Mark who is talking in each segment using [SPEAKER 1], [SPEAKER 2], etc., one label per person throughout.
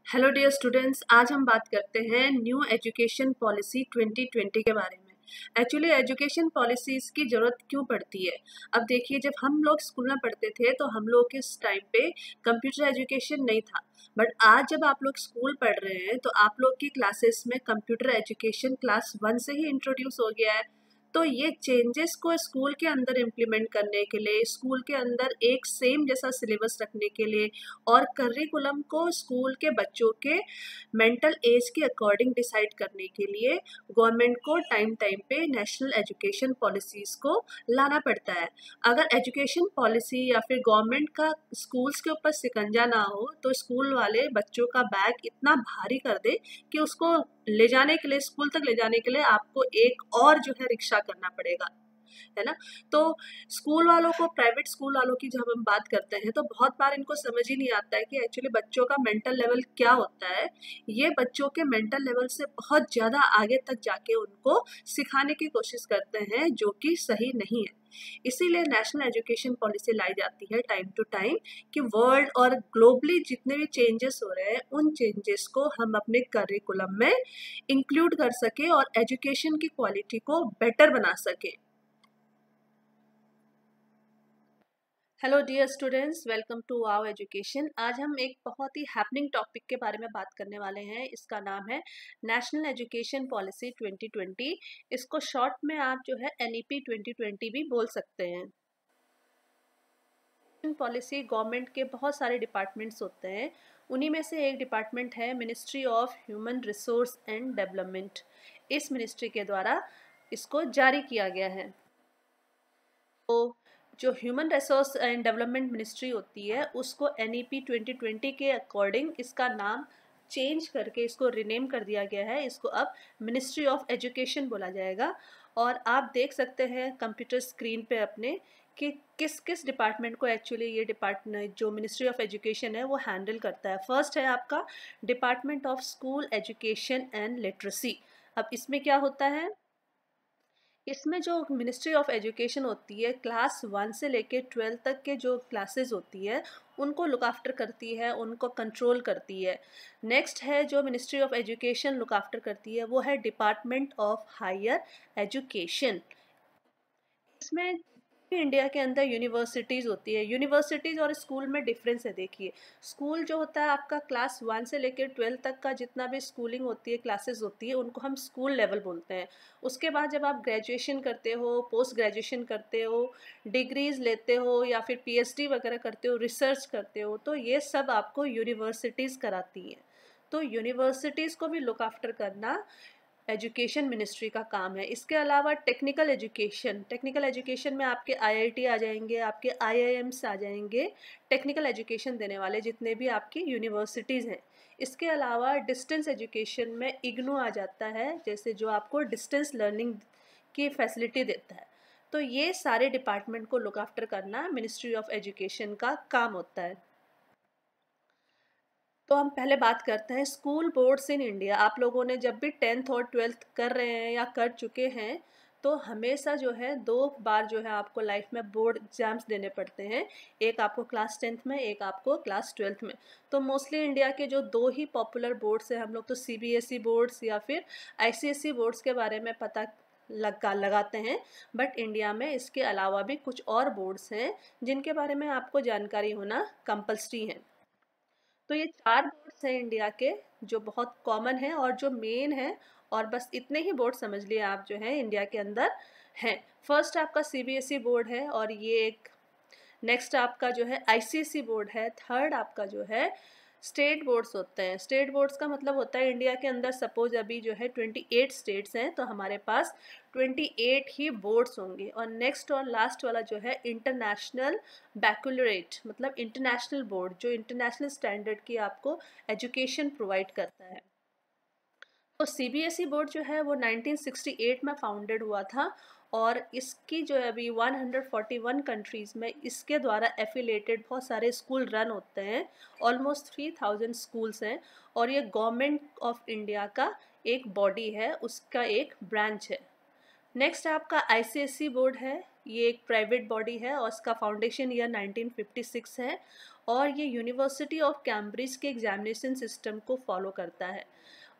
[SPEAKER 1] Hello dear students, आज हम बात करते हैं न्यू एजुकेशन पॉलिसी 2020 के बारे में। एक्चुअली एजुकेशन पॉलिसीज़ की ज़रूरत क्यों पड़ती है? अब देखिए, जब हम लोग स्कूल में पढ़ते थे तो हम लोग के टाइम पे कंप्यूटर एजुकेशन नहीं था। बट आज जब आप लोग स्कूल पढ़ रहे हैं तो आप लोग की क्लासेस में कंप्यूटर एजुकेशन क्लास 1 से ही इंट्रोड्यूस हो गया है। तो ये चेंजेस को स्कूल के अंदर इम्प्लीमेंट करने के लिए, स्कूल के अंदर एक सेम जैसा सिलेबस रखने के लिए और करिकुलम को स्कूल के बच्चों के मेंटल एज के अकॉर्डिंग डिसाइड करने के लिए गवर्नमेंट को टाइम टाइम पे नेशनल एजुकेशन पॉलिसीज़ को लाना पड़ता है। अगर एजुकेशन पॉलिसी या फिर गवर्नमेंट का स्कूल्स के ऊपर शिकंजा ना हो तो स्कूल वाले बच्चों का बैग इतना भारी कर दे कि उसको ले जाने के लिए, स्कूल तक ले जाने के लिए आपको एक और जो है रिक्शा करना पड़ेगा, है ना। तो स्कूल वालों को, प्राइवेट स्कूल वालों की जब हम बात करते हैं तो बहुत बार इनको समझ ही नहीं आता है कि एक्चुअली बच्चों का मेंटल लेवल क्या होता है। ये बच्चों के मेंटल लेवल से बहुत ज़्यादा आगे तक जाके उनको सिखाने की कोशिश करते हैं, जो कि सही नहीं है। इसीलिए नेशनल एजुकेशन पॉलिसी लाई जाती है टाइम टू टाइम कि वर्ल्ड और ग्लोबली जितने भी चेंजेस हो रहे हैं उन चेंजेस को हम अपने करिकुलम में इंक्लूड कर सके और एजुकेशन की क्वालिटी को बेटर बना सके। Hello dear students, welcome to wow education. आज हम एक बहुत ही हैपनिंग टॉपिक के बारे में बात करने वाले हैं। इसका नाम है नेशनल एजुकेशन पॉलिसी 2020। इसको शॉर्ट में आप जो है NEP 2020 भी बोल सकते हैं। पॉलिसी गवर्नमेंट के बहुत सारे डिपार्टमेंट्स होते हैं, उन्हीं में से एक डिपार्टमेंट है ministry of human resource and development. इस मिनिस्ट्री के द्वारा इसको जारी किया गया है। तो जो human resource and development ministry होती है उसको NEP 2020 के अकॉर्डिंग इसका नाम चेंज करके इसको रिनेम कर दिया गया है। इसको अब मिनिस्ट्री ऑफ एजुकेशन बोला जाएगा। और आप देख सकते हैं कंप्यूटर स्क्रीन पे अपने कि किस किस डिपार्टमेंट को एक्चुअली ये डिपार्टमेंट जो मिनिस्ट्री ऑफ एजुकेशन है वो हैंडल करता है। फर्स्ट है आपका department of school education and literacy. अब इसमें क्या होता है, इसमें जो मिनिस्ट्री ऑफ एजुकेशन होती है क्लास 1 से लेके 12 तक के जो क्लासेस होती है उनको लुक आफ्टर करती है, उनको कंट्रोल करती है। नेक्स्ट है जो ministry of education look after करती है वो है डिपार्टमेंट ऑफ हायर एजुकेशन। इसमें इंडिया के अंदर यूनिवर्सिटीज़ होती है। यूनिवर्सिटीज़ और स्कूल में डिफरेंस है। देखिए, स्कूल जो होता है आपका क्लास 1 से लेकर 12 तक का जितना भी स्कूलिंग होती है, क्लासेस होती है, उनको हम स्कूल लेवल बोलते हैं। उसके बाद जब आप ग्रेजुएशन करते हो, पोस्ट ग्रेजुएशन करते हो, डिग्रीज़ लेते हो या फिर PhD वगैरह करते हो, रिसर्च करते हो, तो ये सब आपको यूनिवर्सिटीज़ कराती हैं। तो यूनिवर्सिटीज़ को भी लुक आफ्टर करना एजुकेशन मिनिस्ट्री का काम है। इसके अलावा टेक्निकल एजुकेशन में आपके IIT आ जाएंगे, आपके IIMs आ जाएंगे, टेक्निकल एजुकेशन देने वाले जितने भी आपकी यूनिवर्सिटीज़ हैं। इसके अलावा डिस्टेंस एजुकेशन में IGNOU आ जाता है, जैसे जो आपको डिस्टेंस लर्निंग की फैसिलिटी देता है। तो ये सारे डिपार्टमेंट को लुक आफ्टर करना मिनिस्ट्री ऑफ एजुकेशन का काम होता है। तो हम पहले बात करते हैं स्कूल बोर्ड्स इन इंडिया। आप लोगों ने जब भी 10th और 12th कर रहे हैं या कर चुके हैं तो हमेशा जो है 2 बार जो है आपको लाइफ में बोर्ड एग्जाम्स देने पड़ते हैं। एक आपको क्लास 10th में, एक आपको क्लास 12th में। तो मोस्टली इंडिया के जो 2 ही पॉपुलर बोर्ड्स हैं, हम लोग तो CBSE बोर्ड्स या फिर ICSE बोर्ड्स के बारे में पता लगाते हैं। बट इंडिया में इसके अलावा भी कुछ और बोर्ड्स हैं जिनके बारे में आपको जानकारी होना कंपल्सरी है। तो ये 4 बोर्ड्स हैं इंडिया के जो बहुत कॉमन है और जो मेन है, और बस इतने ही बोर्ड समझ लिए आप जो है इंडिया के अंदर हैं। फर्स्ट आपका CBSE बोर्ड है और ये एक, नेक्स्ट आपका जो है ICSE बोर्ड है, थर्ड आपका जो है स्टेट बोर्ड्स होते हैं। स्टेट बोर्ड्स का मतलब होता है इंडिया के अंदर सपोज अभी जो है 28 स्टेट्स हैं तो हमारे पास 28 ही बोर्ड्स होंगे। और नेक्स्ट और लास्ट वाला जो है इंटरनेशनल बैकुलरेट, मतलब इंटरनेशनल बोर्ड जो इंटरनेशनल स्टैंडर्ड की आपको एजुकेशन प्रोवाइड करता है। तो CBSE बोर्ड जो है वो 1968 में फाउंडेड हुआ था और इसकी जो है अभी 141 कंट्रीज़ में इसके द्वारा एफिलेटेड बहुत सारे स्कूल रन होते हैं। ऑलमोस्ट 3000 स्कूल्स हैं और ये गवर्नमेंट ऑफ इंडिया का एक बॉडी है, उसका एक ब्रांच है। नेक्स्ट आपका ICSE बोर्ड है, ये एक प्राइवेट बॉडी है और इसका फाउंडेशन ईयर 1956 है और ये यूनिवर्सिटी ऑफ कैम्ब्रिज के एग्जामिनेशन सिस्टम को फॉलो करता है।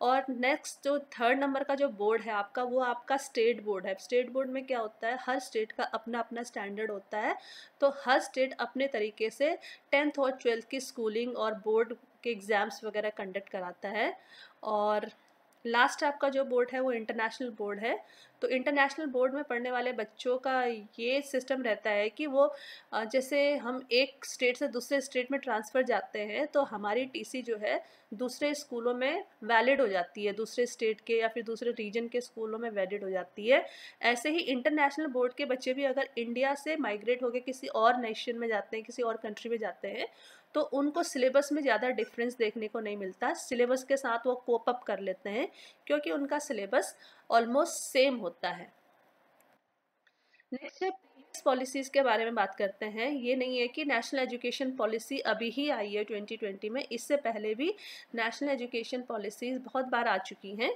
[SPEAKER 1] और नेक्स्ट जो थर्ड नंबर का जो बोर्ड है आपका, वो आपका स्टेट बोर्ड है। स्टेट बोर्ड में क्या होता है, हर स्टेट का अपना अपना स्टैंडर्ड होता है, तो हर स्टेट अपने तरीके से 10th और 12th की स्कूलिंग और बोर्ड के एग्ज़ाम्स वगैरह कंडक्ट कराता है। और लास्ट आपका जो बोर्ड है वो इंटरनेशनल बोर्ड है। तो इंटरनेशनल बोर्ड में पढ़ने वाले बच्चों का ये सिस्टम रहता है कि वो जैसे हम एक स्टेट से दूसरे स्टेट में ट्रांसफ़र जाते हैं तो हमारी टीसी जो है दूसरे स्कूलों में वैलिड हो जाती है, दूसरे स्टेट के या फिर दूसरे रीजन के स्कूलों में वैलिड हो जाती है। ऐसे ही इंटरनेशनल बोर्ड के बच्चे भी अगर इंडिया से माइग्रेट होकर किसी और नेशन में जाते हैं, किसी और कंट्री में जाते हैं, तो उनको सिलेबस में ज़्यादा डिफरेंस देखने को नहीं मिलता। सिलेबस के साथ वो कोप अप कर लेते हैं क्योंकि उनका सिलेबस ऑलमोस्ट सेम होता है। नेक्स्ट है पॉलिसीज़ के बारे में बात करते हैं। ये नहीं है कि नेशनल एजुकेशन पॉलिसी अभी ही आई है 2020 में, इससे पहले भी नेशनल एजुकेशन पॉलिसीज़ बहुत बार आ चुकी हैं।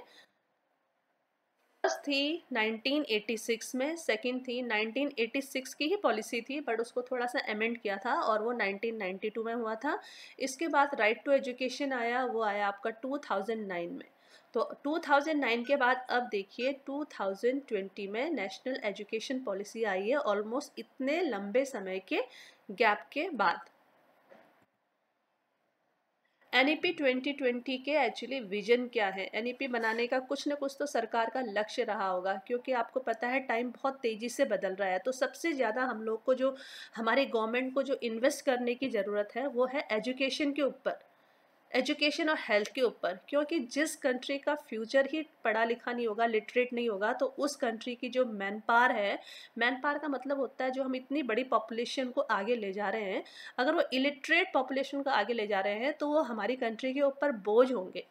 [SPEAKER 1] फर्स्ट थी 1986 में, सेकंड थी 1986 की ही पॉलिसी थी बट उसको थोड़ा सा अमेंड किया था और वो 1992 में हुआ था। इसके बाद राइट टू एजुकेशन आया, वो आया आपका 2009 में। तो 2009 के बाद अब देखिए 2020 में नेशनल एजुकेशन पॉलिसी आई है, ऑलमोस्ट इतने लंबे समय के गैप के बाद। NEP 2020 के एक्चुअली विजन क्या है? NEP बनाने का कुछ ना कुछ तो सरकार का लक्ष्य रहा होगा, क्योंकि आपको पता है टाइम बहुत तेज़ी से बदल रहा है। तो सबसे ज़्यादा हम लोग को जो हमारे गवर्नमेंट को जो इन्वेस्ट करने की ज़रूरत है वो है एजुकेशन के ऊपर, एजुकेशन और हेल्थ के ऊपर। क्योंकि जिस कंट्री का फ्यूचर ही पढ़ा लिखा नहीं होगा, लिटरेट नहीं होगा, तो उस कंट्री की जो मैन पावर है, मैन पावर का मतलब होता है जो हम इतनी बड़ी पॉपुलेशन को आगे ले जा रहे हैं, अगर वो इलिटरेट पॉपुलेशन को आगे ले जा रहे हैं तो वो हमारी कंट्री के ऊपर बोझ होंगे।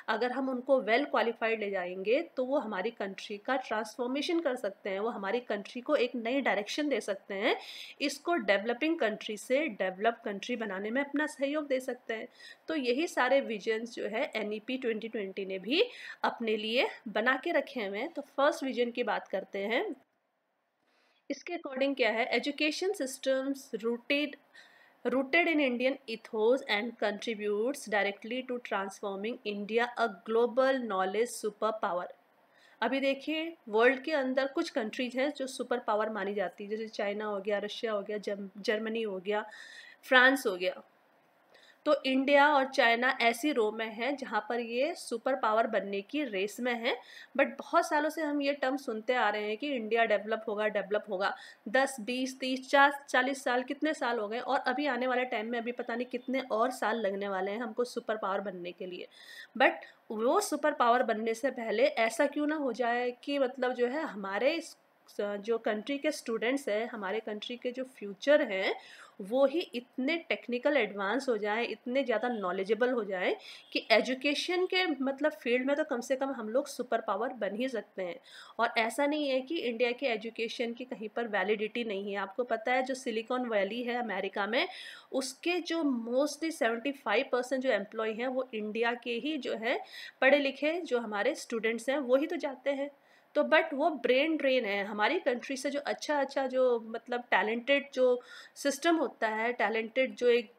[SPEAKER 1] अगर हम उनको वेल क्वालिफाइड ले जाएंगे तो वो हमारी कंट्री का ट्रांसफॉर्मेशन कर सकते हैं, वो हमारी कंट्री को एक नई डायरेक्शन दे सकते हैं, इसको डेवलपिंग कंट्री से डेवलप कंट्री बनाने में अपना सहयोग दे सकते हैं। तो यही सारे विजन्स जो है NEP 2020 ने भी अपने लिए बना के रखे हुए हैं। तो फर्स्ट विजन की बात करते हैं। इसके अकॉर्डिंग क्या है, education systems rooted in Indian ethos and contributes directly to transforming India a global knowledge superpower। अभी देखिए वर्ल्ड के अंदर कुछ कंट्रीज हैं जो सुपर पावर मानी जाती है, जैसे चाइना हो गया, रशिया हो गया, जर्मनी हो गया, फ्रांस हो गया। तो इंडिया और चाइना ऐसी रो में है जहाँ पर ये सुपर पावर बनने की रेस में है। बट बहुत सालों से हम ये टर्म सुनते आ रहे हैं कि इंडिया डेवलप होगा, डेवलप होगा। 10, 20, 30, 40 साल, कितने साल हो गए, और अभी आने वाले टाइम में अभी पता नहीं कितने और साल लगने वाले हैं हमको सुपर पावर बनने के लिए। बट वो सुपर पावर बनने से पहले ऐसा क्यों ना हो जाए कि मतलब जो है हमारे जो कंट्री के स्टूडेंट्स हैं, हमारे कंट्री के जो फ्यूचर हैं, वो ही इतने टेक्निकल एडवांस हो जाए, इतने ज़्यादा नॉलेजेबल हो जाए कि एजुकेशन के मतलब फील्ड में तो कम से कम हम लोग सुपर पावर बन ही सकते हैं। और ऐसा नहीं है कि इंडिया के एजुकेशन की कहीं पर वैलिडिटी नहीं है। आपको पता है जो सिलिकॉन वैली है अमेरिका में, उसके जो मोस्टली 75% जो एम्प्लॉय हैं वो इंडिया के ही जो है पढ़े लिखे जो हमारे स्टूडेंट्स हैं वो ही तो जाते हैं। तो बट वो ब्रेन ड्रेन है हमारी कंट्री से, जो अच्छा अच्छा जो मतलब टैलेंटेड जो सिस्टम होता है, टैलेंटेड जो एक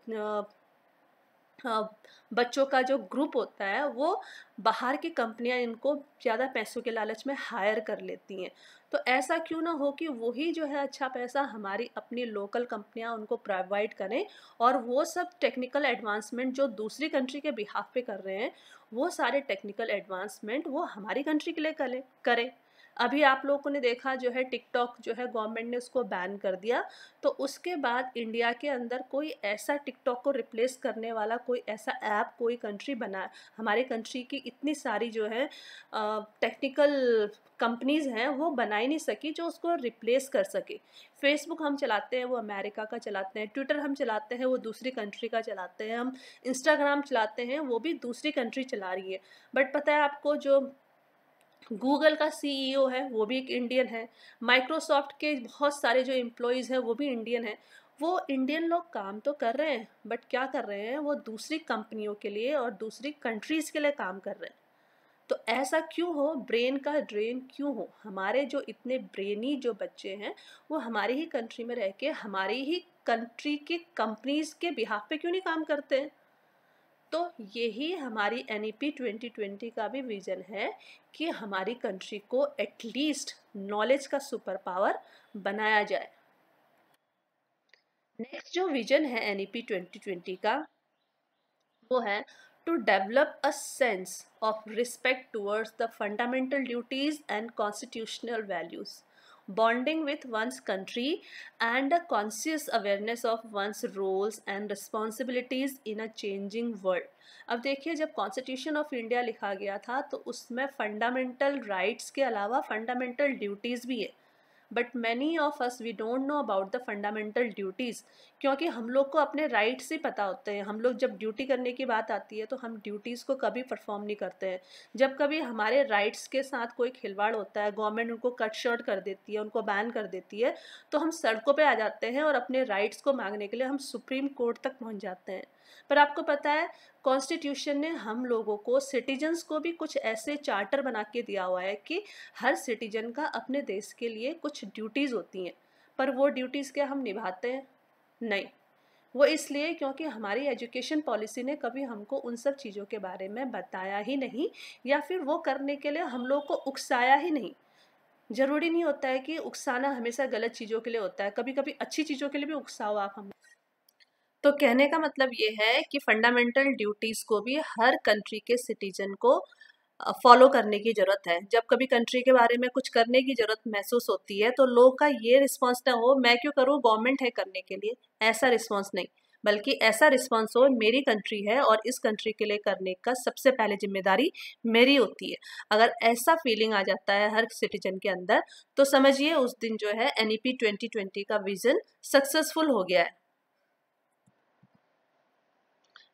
[SPEAKER 1] बच्चों का जो ग्रुप होता है, वो बाहर की कंपनियां इनको ज़्यादा पैसों के लालच में हायर कर लेती हैं। तो ऐसा क्यों ना हो कि वही जो है अच्छा पैसा हमारी अपनी लोकल कंपनियां उनको प्रोवाइड करें, और वो सब टेक्निकल एडवांसमेंट जो दूसरी कंट्री के बिहाफ पे कर रहे हैं, वो सारे टेक्निकल एडवांसमेंट वो हमारी कंट्री के लिए करें। अभी आप लोगों ने देखा जो है टिकटॉक जो है गवर्नमेंट ने उसको बैन कर दिया, तो उसके बाद इंडिया के अंदर कोई ऐसा टिकटॉक को रिप्लेस करने वाला कोई ऐसा ऐप कोई कंट्री बना, हमारे कंट्री की इतनी सारी जो है टेक्निकल कंपनीज़ हैं वो बना ही नहीं सकी जो उसको रिप्लेस कर सके। फेसबुक हम चलाते हैं वो अमेरिका का चलाते हैं, ट्विटर हम चलाते हैं वो दूसरी कंट्री का चलाते हैं, हम इंस्टाग्राम चलाते हैं वो भी दूसरी कंट्री चला रही है। बट पता है आपको जो गूगल का CEO है वो भी एक इंडियन है, माइक्रोसॉफ्ट के बहुत सारे जो एम्प्लॉयज़ हैं वो भी इंडियन हैं। वो इंडियन लोग काम तो कर रहे हैं बट क्या कर रहे हैं, वो दूसरी कंपनियों के लिए और दूसरी कंट्रीज़ के लिए काम कर रहे हैं। तो ऐसा क्यों हो, ब्रेन का ड्रेन क्यों हो? हमारे जो इतने ब्रेनी जो बच्चे हैं वो हमारी ही कंट्री में रह के हमारी ही कंट्री की कंपनीज के बिहाफ पे क्यों नहीं काम करते हैं? तो यही हमारी NEP 2020 का भी विजन है कि हमारी कंट्री को एटलीस्ट नॉलेज का सुपर पावर बनाया जाए। नेक्स्ट जो विजन है NEP 2020 का, वो है to develop a sense of respect towards the fundamental duties and constitutional values, bonding with one's country and a conscious awareness of one's roles and responsibilities in a changing world। अब देखिए, जब constitution of India लिखा गया था तो उसमें fundamental rights के अलावा फंडामेंटल ड्यूटीज़ भी है, but many of us we don't know about the fundamental duties, क्योंकि हम लोग को अपने राइट्स ही पता होते हैं। हम लोग जब ड्यूटी करने की बात आती है तो हम ड्यूटीज़ को कभी परफॉर्म नहीं करते हैं। जब कभी हमारे राइट्स के साथ कोई खिलवाड़ होता है, गवर्नमेंट उनको कट शॉर्ट कर देती है, उनको बैन कर देती है, तो हम सड़कों पे आ जाते हैं और अपने राइट्स को मांगने के लिए हम सुप्रीम कोर्ट तक पहुंच जाते हैं। पर आपको पता है, कॉन्स्टिट्यूशन ने हम लोगों को, सिटीजन्स को भी कुछ ऐसे चार्टर बना के दिया हुआ है कि हर सिटीजन का अपने देश के लिए कुछ ड्यूटीज़ होती हैं। पर वो ड्यूटीज़ क्या हम निभाते हैं? नहीं। वो इसलिए क्योंकि हमारी एजुकेशन पॉलिसी ने कभी हमको उन सब चीज़ों के बारे में बताया ही नहीं, या फिर वो करने के लिए हम लोग को उकसाया ही नहीं। ज़रूरी नहीं होता है कि उकसाना हमेशा गलत चीज़ों के लिए होता है, कभी कभी अच्छी चीज़ों के लिए भी उकसाओ आप हम। तो कहने का मतलब ये है कि फंडामेंटल ड्यूटीज़ को भी हर कंट्री के सिटीजन को फॉलो करने की ज़रूरत है। जब कभी कंट्री के बारे में कुछ करने की ज़रूरत महसूस होती है तो लोग का ये रिस्पॉन्स ना हो, मैं क्यों करूँ, गवर्नमेंट है करने के लिए, ऐसा रिस्पॉन्स नहीं, बल्कि ऐसा रिस्पॉन्स हो, मेरी कंट्री है और इस कंट्री के लिए करने का सबसे पहले जिम्मेदारी मेरी होती है। अगर ऐसा फीलिंग आ जाता है हर सिटीजन के अंदर, तो समझिए उस दिन जो है NEP 2020 का विजन सक्सेसफुल हो गया है।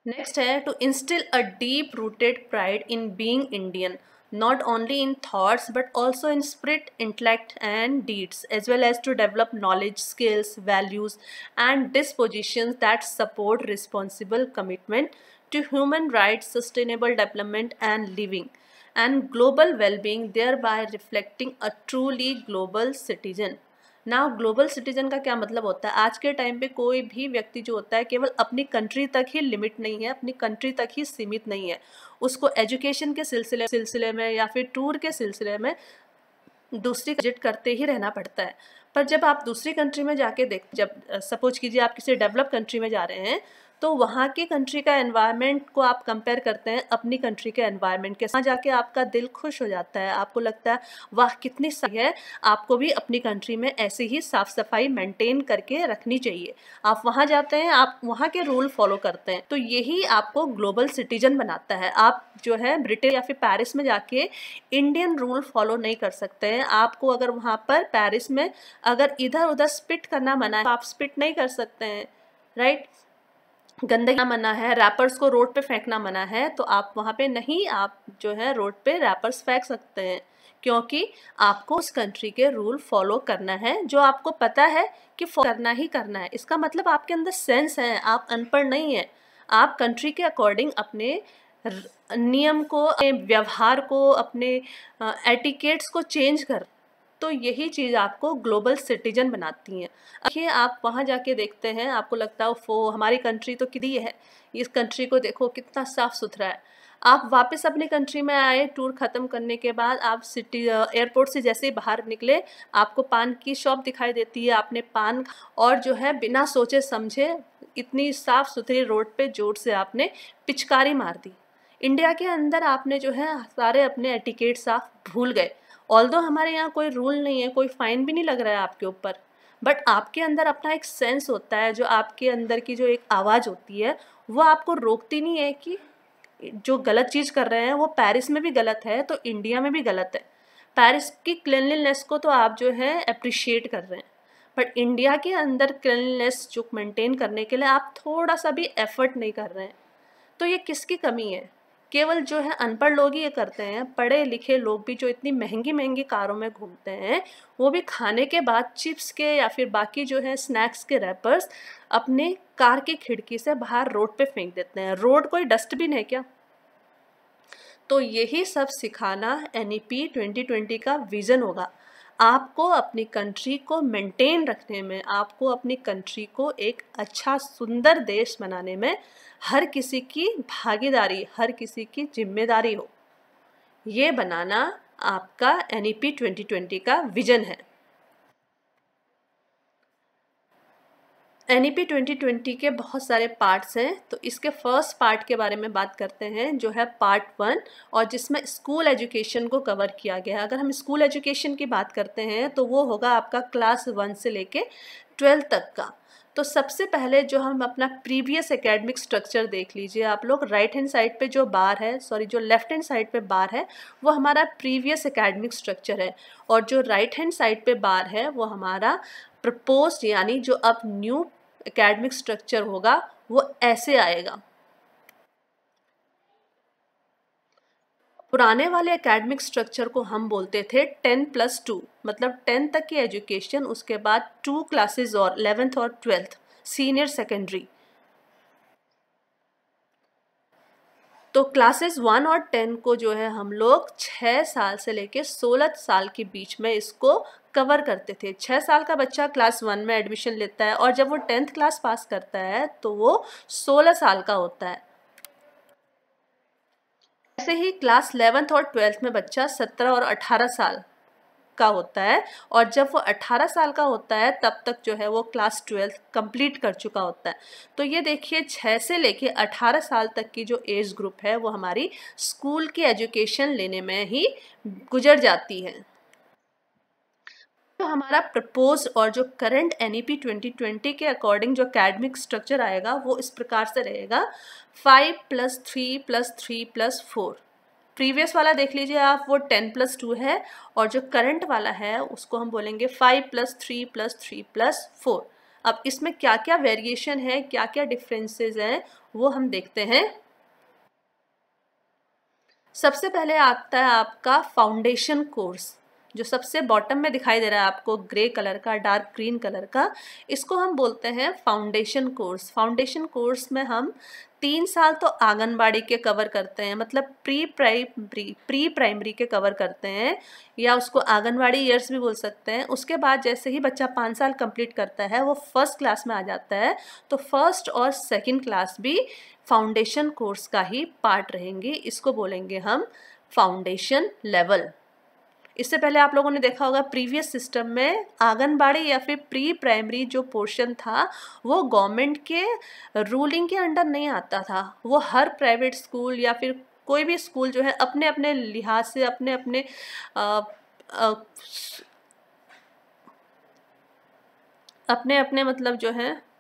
[SPEAKER 1] नेक्स्ट है to instil a deep rooted pride in being Indian, not only in thoughts but also in spirit, intellect and deeds, as well as to develop knowledge, skills, values and dispositions that support responsible commitment to human rights, sustainable development and living and global well-being, thereby reflecting a truly global citizen। ना, global citizen का क्या मतलब होता है? आज के time पे कोई भी व्यक्ति जो होता है केवल अपनी कंट्री तक ही लिमिट नहीं है, अपनी कंट्री तक ही सीमित नहीं है। उसको एजुकेशन के सिलसिले में या फिर टूर के सिलसिले में दूसरी विजिट करते ही रहना पड़ता है। पर जब आप दूसरी कंट्री में जाके जब सपोज कीजिए आप किसी डेवलप कंट्री में जा रहे हैं, तो वहाँ के कंट्री का एनवायरनमेंट को आप कंपेयर करते हैं अपनी कंट्री के एनवायरनमेंट के साथ, जाके आपका दिल खुश हो जाता है, आपको लगता है वाह कितनी सही है, आपको भी अपनी कंट्री में ऐसे ही साफ़ सफाई मेंटेन करके रखनी चाहिए। आप वहाँ जाते हैं, आप वहाँ के रूल फॉलो करते हैं, तो यही आपको ग्लोबल सिटीजन बनाता है। आप जो है ब्रिटेन या फिर पेरिस में जाके इंडियन रूल फॉलो नहीं कर सकते हैं। आपको अगर वहाँ पर पेरिस में अगर इधर उधर स्पिट करना मना है तो आप स्पिट नहीं कर सकते हैं, राइट। गंदगी मना है, रैपर्स को रोड पे फेंकना मना है, तो आप वहाँ पे नहीं, आप जो है रोड पे रैपर्स फेंक सकते हैं, क्योंकि आपको उस कंट्री के रूल फॉलो करना है जो आपको पता है कि करना ही करना है। इसका मतलब आपके अंदर सेंस है, आप अनपढ़ नहीं हैं। आप कंट्री के अकॉर्डिंग अपने नियम को, अपने व्यवहार को, अपने एटिकेट्स को चेंज कर, तो यही चीज़ आपको ग्लोबल सिटीजन बनाती हैं। देखिए, आप वहाँ जाके देखते हैं, आपको लगता है वो हमारी कंट्री तो कितनी है, इस कंट्री को देखो कितना साफ़ सुथरा है। आप वापस अपनी कंट्री में आए, टूर ख़त्म करने के बाद आप एयरपोर्ट से जैसे ही बाहर निकले, आपको पान की शॉप दिखाई देती है, आपने पान और जो है बिना सोचे समझे इतनी साफ़ सुथरी रोड पे जोर से आपने पिचकारी मार दी। इंडिया के अंदर आपने जो है सारे अपने एटिकेट्स आप भूल गए। ऑल्दो हमारे यहाँ कोई रूल नहीं है, कोई फ़ाइन भी नहीं लग रहा है आपके ऊपर, बट आपके अंदर अपना एक सेंस होता है, जो आपके अंदर की जो एक आवाज़ होती है वो आपको रोकती नहीं है कि जो गलत चीज़ कर रहे हैं वो पेरिस में भी गलत है तो इंडिया में भी गलत है। पेरिस की क्लिनलीनेस को तो आप जो है अप्रिशिएट कर रहे हैं, बट इंडिया के अंदर क्लिनलीनेस जो मेंटेन करने के लिए आप थोड़ा सा भी एफर्ट नहीं कर रहे हैं। तो ये किसकी कमी है? केवल जो है अनपढ़ लोग ही ये करते हैं। पढ़े लिखे लोग भी जो इतनी महंगी महंगी कारों में घूमते हैं, वो भी खाने के बाद चिप्स के या फिर बाकी जो है स्नैक्स के रैपर्स अपने कार की खिड़की से बाहर रोड पे फेंक देते हैं। रोड कोई डस्टबिन है क्या? तो यही सब सिखाना NEP 2020 का विज़न होगा। आपको अपनी कंट्री को मेंटेन रखने में, आपको अपनी कंट्री को एक अच्छा सुंदर देश बनाने में हर किसी की भागीदारी, हर किसी की जिम्मेदारी हो, ये बनाना आपका NEP 2020 का विज़न है। NEP 2020 के बहुत सारे पार्ट्स हैं, तो इसके फर्स्ट पार्ट के बारे में बात करते हैं जो है पार्ट 1, और जिसमें स्कूल एजुकेशन को कवर किया गया है। अगर हम स्कूल एजुकेशन की बात करते हैं तो वो होगा आपका क्लास 1 से लेके 12 तक का। तो सबसे पहले जो हम अपना प्रीवियस एकेडमिक स्ट्रक्चर देख लीजिए आप लोग, राइट हैंड साइड पे जो बार है, सॉरी जो लेफ्ट हैंड साइड पे बार है वो हमारा प्रीवियस एकेडमिक स्ट्रक्चर है, और जो राइट हैंड साइड पे बार है वो हमारा प्रपोज्ड यानी जो अब न्यू एकेडमिक स्ट्रक्चर होगा वो ऐसे आएगा। पुराने वाले एकेडमिक स्ट्रक्चर को हम बोलते थे 10+2, मतलब 10 तक की एजुकेशन, उसके बाद 2 क्लासेस और 11th और 12th सीनियर सेकेंडरी। तो क्लासेस 1 और 10 को जो है हम लोग 6 साल से लेके 16 साल के बीच में इसको कवर करते थे। 6 साल का बच्चा क्लास 1 में एडमिशन लेता है और जब वो 10th क्लास पास करता है तो वो 16 साल का होता है। ऐसे ही क्लास 11th और 12th में बच्चा 17 और 18 साल का होता है, और जब वो 18 साल का होता है तब तक जो है वो क्लास 12 कंप्लीट कर चुका होता है। तो ये देखिए 6 से लेके 18 साल तक की जो एज ग्रुप है वो हमारी स्कूल की एजुकेशन लेने में ही गुजर जाती है। तो हमारा प्रपोज और जो करंट NEP 2020 के अकॉर्डिंग जो एकेडमिक स्ट्रक्चर आएगा वो इस प्रकार से रहेगा 5+3+3+4। प्रीवियस वाला देख लीजिए आप, वो 10+2 है, और जो करंट वाला है उसको हम बोलेंगे 5+3+3+4। अब इसमें क्या क्या वेरिएशन है, क्या क्या डिफरेंसेस हैं वो हम देखते हैं। सबसे पहले आता है आपका फाउंडेशन कोर्स, जो सबसे बॉटम में दिखाई दे रहा है आपको ग्रे कलर का, डार्क ग्रीन कलर का, इसको हम बोलते हैं फाउंडेशन कोर्स। फाउंडेशन कोर्स में हम 3 साल तो आंगनबाड़ी के कवर करते हैं, मतलब प्री प्राइमरी के कवर करते हैं, या उसको आंगनबाड़ी ईयर्स भी बोल सकते हैं। उसके बाद जैसे ही बच्चा 5 साल कंप्लीट करता है वो फर्स्ट क्लास में आ जाता है, तो फर्स्ट और सेकंड क्लास भी फाउंडेशन कोर्स का ही पार्ट रहेंगे। इसको बोलेंगे हम फाउंडेशन लेवल। इससे पहले आप लोगों ने देखा होगा प्रीवियस सिस्टम में आंगनबाड़ी या फिर प्री प्राइमरी जो पोर्शन था वो गवर्नमेंट के रूलिंग के अंडर नहीं आता था, वो हर प्राइवेट स्कूल या फिर कोई भी स्कूल जो है अपने अपने लिहाज से अपने अपने मतलब जो है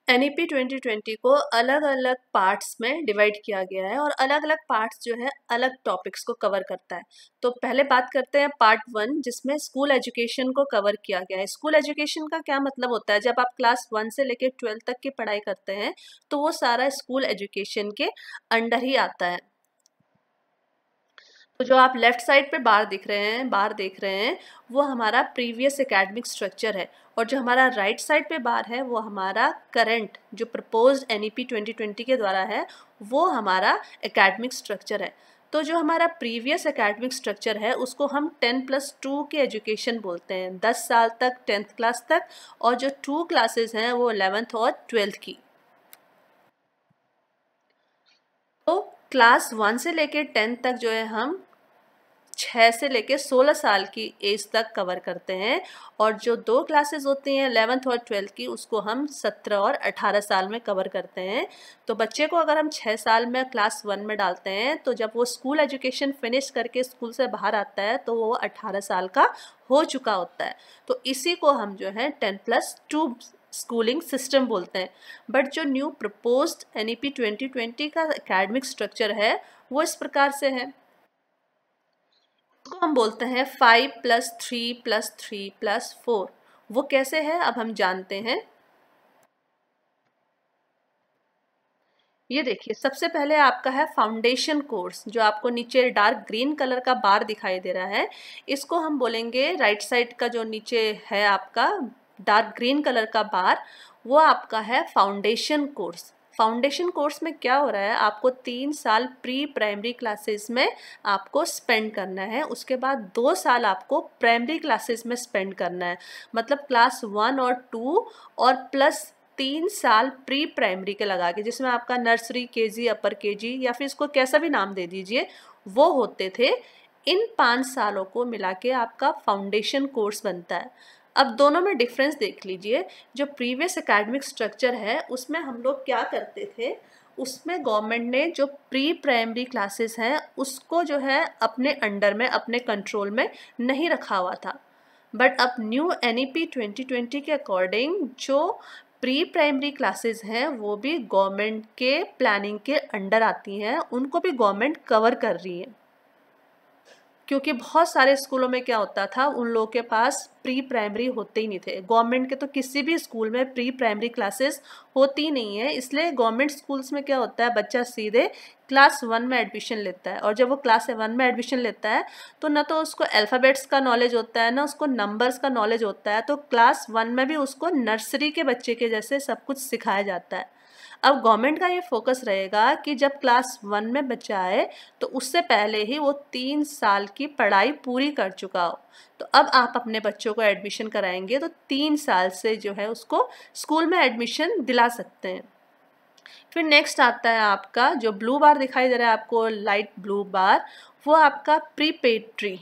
[SPEAKER 1] NEP 2020 को अलग अलग पार्ट्स में डिवाइड किया गया है, और अलग अलग पार्ट्स जो है अलग टॉपिक्स को कवर करता है। तो पहले बात करते हैं पार्ट 1, जिसमें स्कूल एजुकेशन को कवर किया गया है। स्कूल एजुकेशन का क्या मतलब होता है, जब आप क्लास 1 से लेकर 12 तक की पढ़ाई करते हैं तो वो सारा स्कूल एजुकेशन के अंडर ही आता है। तो जो आप लेफ्ट साइड पे बार देख रहे हैं वो हमारा प्रीवियस एकेडमिक स्ट्रक्चर है, और जो हमारा राइट साइड पे बार है वो हमारा करंट जो प्रपोज्ड NEP 2020 के द्वारा है वो हमारा एकेडमिक स्ट्रक्चर है। तो जो हमारा प्रीवियस एकेडमिक स्ट्रक्चर है उसको हम 10+2 की एजुकेशन बोलते हैं, 10 साल तक 10th क्लास तक, और जो 2 क्लासेस हैं वो 11th और 12th की। तो क्लास 1 से लेके 10 तक जो है हम 6 से लेके 16 साल की एज तक कवर करते हैं, और जो 2 क्लासेस होती हैं 11th और 12th की उसको हम 17 और 18 साल में कवर करते हैं। तो बच्चे को अगर हम 6 साल में क्लास 1 में डालते हैं तो जब वो स्कूल एजुकेशन फिनिश करके स्कूल से बाहर आता है तो वो 18 साल का हो चुका होता है। तो इसी को हम जो है 10+2 स्कूलिंग सिस्टम बोलते हैं। बट जो न्यू प्रपोज्ड NEP 2020 का एकेडमिक स्ट्रक्चर है वो इस प्रकार से है, उसको हम बोलते हैं 5+3+3+4। वो कैसे है अब हम जानते हैं। ये देखिए सबसे पहले आपका है फाउंडेशन कोर्स, जो आपको नीचे डार्क ग्रीन कलर का बार दिखाई दे रहा है, इसको हम बोलेंगे राइट साइड का जो नीचे है आपका डार्क ग्रीन कलर का बार वो आपका है फाउंडेशन कोर्स। फाउंडेशन कोर्स में क्या हो रहा है, आपको 3 साल प्री प्राइमरी क्लासेस में आपको स्पेंड करना है, उसके बाद 2 साल आपको प्राइमरी क्लासेस में स्पेंड करना है, मतलब क्लास 1 और 2 और प्लस 3 साल प्री प्राइमरी के लगा के, जिसमें आपका नर्सरी, केजी, अपर केजी या फिर इसको कैसा भी नाम दे दीजिए वो होते थे। इन 5 सालों को मिला के आपका फाउंडेशन कोर्स बनता है। अब दोनों में डिफरेंस देख लीजिए। जो प्रीवियस एकेडमिक स्ट्रक्चर है उसमें हम लोग क्या करते थे, उसमें गवर्नमेंट ने जो प्री प्राइमरी क्लासेस हैं उसको जो है अपने अंडर में, अपने कंट्रोल में नहीं रखा हुआ था। बट अब न्यू NEP 2020 के अकॉर्डिंग जो प्री प्राइमरी क्लासेस हैं वो भी गवर्नमेंट के प्लानिंग के अंडर आती हैं, उनको भी गवर्नमेंट कवर कर रही है। क्योंकि बहुत सारे स्कूलों में क्या होता था, उन लोगों के पास प्री प्राइमरी होते ही नहीं थे। गवर्नमेंट के तो किसी भी स्कूल में प्री प्राइमरी क्लासेस होती नहीं है, इसलिए गवर्नमेंट स्कूल्स में क्या होता है, बच्चा सीधे क्लास 1 में एडमिशन लेता है। और जब वो क्लास 1 में एडमिशन लेता है तो ना तो उसको अल्फ़ाबेट्स का नॉलेज होता है, ना उसको नंबर्स का नॉलेज होता है, तो क्लास 1 में भी उसको नर्सरी के बच्चे के जैसे सब कुछ सिखाया जाता है। अब गवर्नमेंट का ये फोकस रहेगा कि जब क्लास 1 में बच्चा आए तो उससे पहले ही वो 3 साल की पढ़ाई पूरी कर चुका हो। तो अब आप अपने बच्चों को एडमिशन कराएंगे तो 3 साल से जो है उसको स्कूल में एडमिशन दिला सकते हैं। फिर नेक्स्ट आता है आपका जो ब्लू बार दिखाई दे रहा है आपको, लाइट ब्लू बार, वो आपका प्रीपरेटरी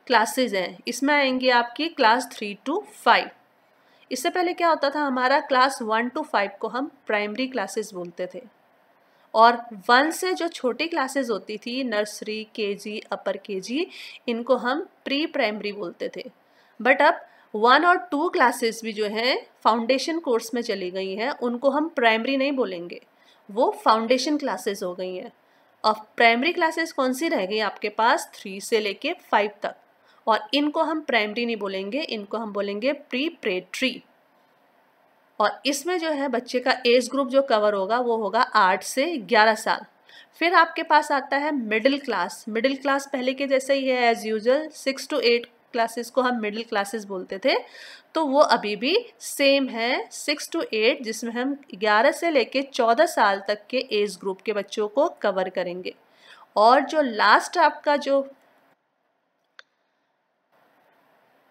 [SPEAKER 1] क्लासेज हैं। इसमें आएंगी आपकी क्लास 3 to 5। इससे पहले क्या होता था, हमारा क्लास 1 to 5 को हम प्राइमरी क्लासेस बोलते थे, और 1 से जो छोटी क्लासेस होती थी, नर्सरी, केजी, अपर केजी, इनको हम प्री प्राइमरी बोलते थे। बट अब 1 और 2 क्लासेस भी जो हैं फाउंडेशन कोर्स में चली गई हैं, उनको हम प्राइमरी नहीं बोलेंगे, वो फाउंडेशन क्लासेस हो गई हैं। और प्राइमरी क्लासेस कौन सी रह गई आपके पास, 3 से लेके 5 तक, और इनको हम प्राइमरी नहीं बोलेंगे, इनको हम बोलेंगे प्रीपरेटरी। और इसमें जो है बच्चे का एज ग्रुप जो कवर होगा वो होगा 8 से 11 साल। फिर आपके पास आता है मिडिल क्लास। मिडिल क्लास पहले के जैसे ही है एज यूजुअल, 6 to 8 क्लासेस को हम मिडिल क्लासेस बोलते थे, तो वो अभी भी सेम है 6 to 8, जिसमें हम 11 से लेके 14 साल तक के एज ग्रुप के बच्चों को कवर करेंगे। और जो लास्ट आपका जो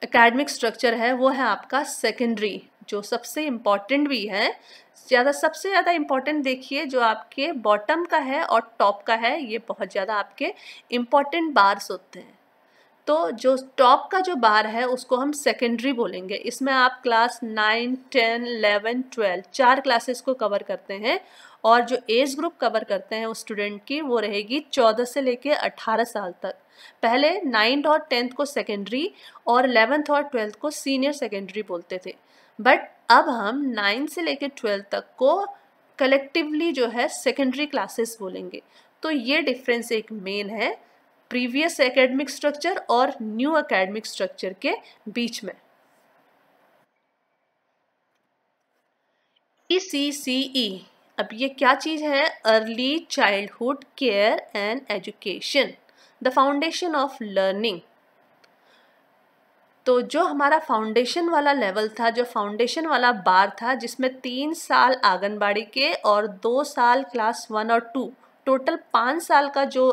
[SPEAKER 1] एकेडमिक स्ट्रक्चर है वो है आपका सेकेंडरी, जो सबसे इम्पॉर्टेंट भी है। सबसे ज़्यादा इम्पॉर्टेंट देखिए, जो आपके बॉटम का है और टॉप का है, ये बहुत ज़्यादा आपके इम्पॉर्टेंट बार्स होते हैं। तो जो टॉप का जो बार है उसको हम सेकेंडरी बोलेंगे। इसमें आप क्लास 9, 10, 11, 12 4 क्लासेस को कवर करते हैं, और जो एज ग्रुप कवर करते हैं उस स्टूडेंट की वो रहेगी 14 से लेके 18 साल तक। पहले 9th और 10th को सेकेंडरी और 11th और 12th को सीनियर सेकेंडरी बोलते थे, बट अब हम 9 से लेके 12 तक को कलेक्टिवली जो है सेकेंडरी क्लासेस बोलेंगे। तो ये डिफरेंस एक मेन है प्रीवियस एकेडमिक स्ट्रक्चर और न्यू एकेडमिक स्ट्रक्चर के बीच में। ECCE, अब ये क्या चीज़ है, early childhood care and education, the foundation of learning. तो जो हमारा फाउंडेशन वाला लेवल था, जो फाउंडेशन वाला बार था, जिसमें 3 साल आंगनबाड़ी के और 2 साल क्लास 1 और 2, टोटल 5 साल का जो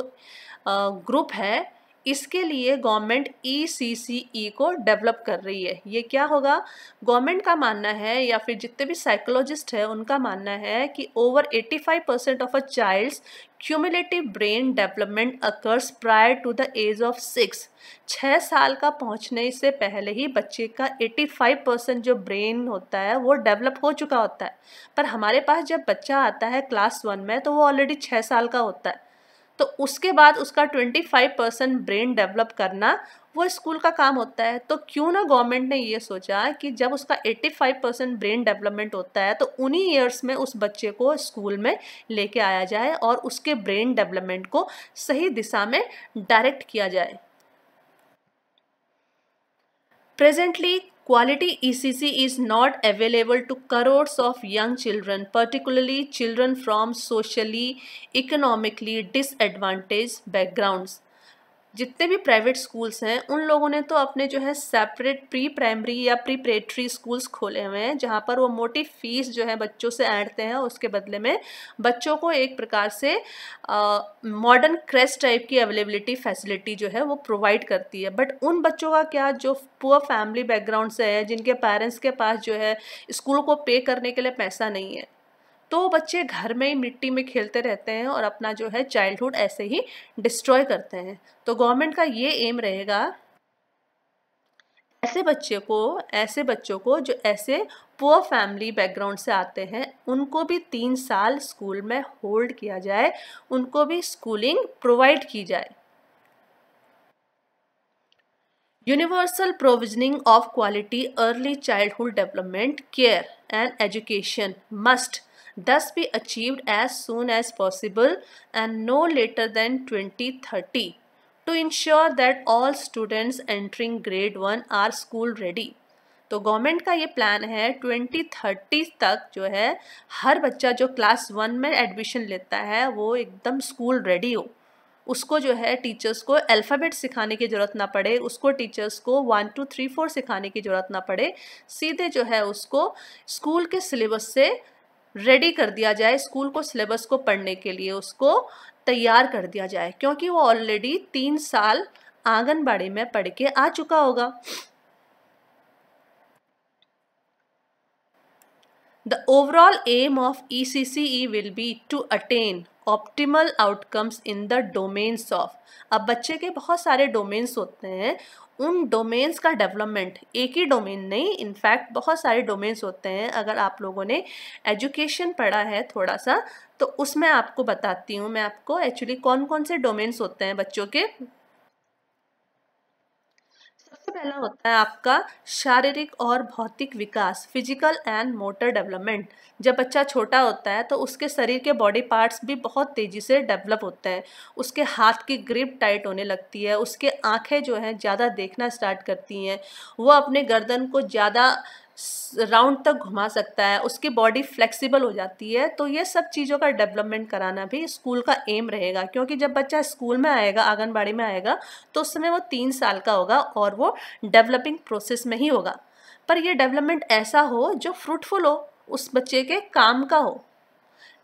[SPEAKER 1] ग्रुप है, इसके लिए गवर्नमेंट ECCE को डेवलप कर रही है। ये क्या होगा, गवर्नमेंट का मानना है या फिर जितने भी साइकोलॉजिस्ट है उनका मानना है कि over 85% of a child's cumulative brain development occurs prior to the age of 6 साल का पहुंचने से पहले ही बच्चे का 85% जो ब्रेन होता है वो डेवलप हो चुका होता है। पर हमारे पास जब बच्चा आता है क्लास 1 में तो वो ऑलरेडी 6 साल का होता है, तो उसके बाद उसका 25% ब्रेन डेवलप करना वो स्कूल का काम होता है। तो क्यों ना गवर्नमेंट ने ये सोचा कि जब उसका 85% ब्रेन डेवलपमेंट होता है तो उन्हीं ईयर्स में उस बच्चे को स्कूल में लेके आया जाए और उसके ब्रेन डेवलपमेंट को सही दिशा में डायरेक्ट किया जाए। Presently, quality ECC is not available to crores of young children, particularly children from socially, economically disadvantaged backgrounds. जितने भी प्राइवेट स्कूल्स हैं उन लोगों ने तो अपने जो है सेपरेट प्री प्राइमरी या प्रिपरेटरी स्कूल्स खोले हुए हैं, जहाँ पर वो मोटी फीस जो है बच्चों से ऐंठते हैं, उसके बदले में बच्चों को एक प्रकार से मॉडर्न क्रेश टाइप की अवेलेबिलिटी फैसिलिटी जो है वो प्रोवाइड करती है। बट उन बच्चों का क्या जो पुअर फैमिली बैकग्राउंड से है, जिनके पेरेंट्स के पास जो है स्कूल को पे करने के लिए पैसा नहीं है, तो बच्चे घर में ही मिट्टी में खेलते रहते हैं और अपना जो है चाइल्डहुड ऐसे ही डिस्ट्रॉय करते हैं। तो गवर्नमेंट का ये एम रहेगा ऐसे बच्चों को जो ऐसे पुअर फैमिली बैकग्राउंड से आते हैं, उनको भी 3 साल स्कूल में होल्ड किया जाए, उनको भी स्कूलिंग प्रोवाइड की जाए। Universal provisioning of quality early childhood development, care and education must thus be achieved as soon as possible and no later than 2030 to ensure that all students entering grade 1 are school ready। तो government का ये plan है 2030 तक जो है हर बच्चा जो class 1 में एडमिशन लेता है वो एकदम स्कूल रेडी हो। उसको जो है टीचर्स को अल्फ़ाबेट सिखाने की ज़रूरत ना पड़े, उसको टीचर्स को 1 2 3 4 सिखाने की ज़रूरत ना पड़े, सीधे जो है उसको स्कूल के सिलेबस से रेडी कर दिया जाए, स्कूल को सिलेबस को पढ़ने के लिए उसको तैयार कर दिया जाए, क्योंकि वो ऑलरेडी 3 साल आंगनबाड़ी में पढ़ के आ चुका होगा। The overall aim of ECCE will be to attain optimal outcomes in the domains of। अब बच्चे के बहुत सारे डोमेन्स होते हैं, उन डोमेन्स का डेवलपमेंट, एक ही डोमेन नहीं, इनफैक्ट बहुत सारे डोमेन्स होते हैं। अगर आप लोगों ने एजुकेशन पढ़ा है थोड़ा सा तो उसमें आपको बताती हूँ मैं आपको एक्चुअली कौन कौन से डोमेन्स होते हैं बच्चों के। सबसे पहला होता है आपका शारीरिक और भौतिक विकास, फिजिकल एंड मोटर डेवलपमेंट। जब बच्चा छोटा होता है तो उसके शरीर के बॉडी पार्ट्स भी बहुत तेज़ी से डेवलप होते हैं, उसके हाथ की ग्रिप टाइट होने लगती है, उसके आंखें जो हैं ज़्यादा देखना स्टार्ट करती हैं, वो अपने गर्दन को ज़्यादा राउंड तक घुमा सकता है, उसकी बॉडी फ्लेक्सिबल हो जाती है। तो ये सब चीज़ों का डेवलपमेंट कराना भी स्कूल का एम रहेगा, क्योंकि जब बच्चा स्कूल में आएगा, आंगनबाड़ी में आएगा, तो उस समय वो 3 साल का होगा और वो डेवलपिंग प्रोसेस में ही होगा। पर ये डेवलपमेंट ऐसा हो जो फ्रूटफुल हो, उस बच्चे के काम का हो।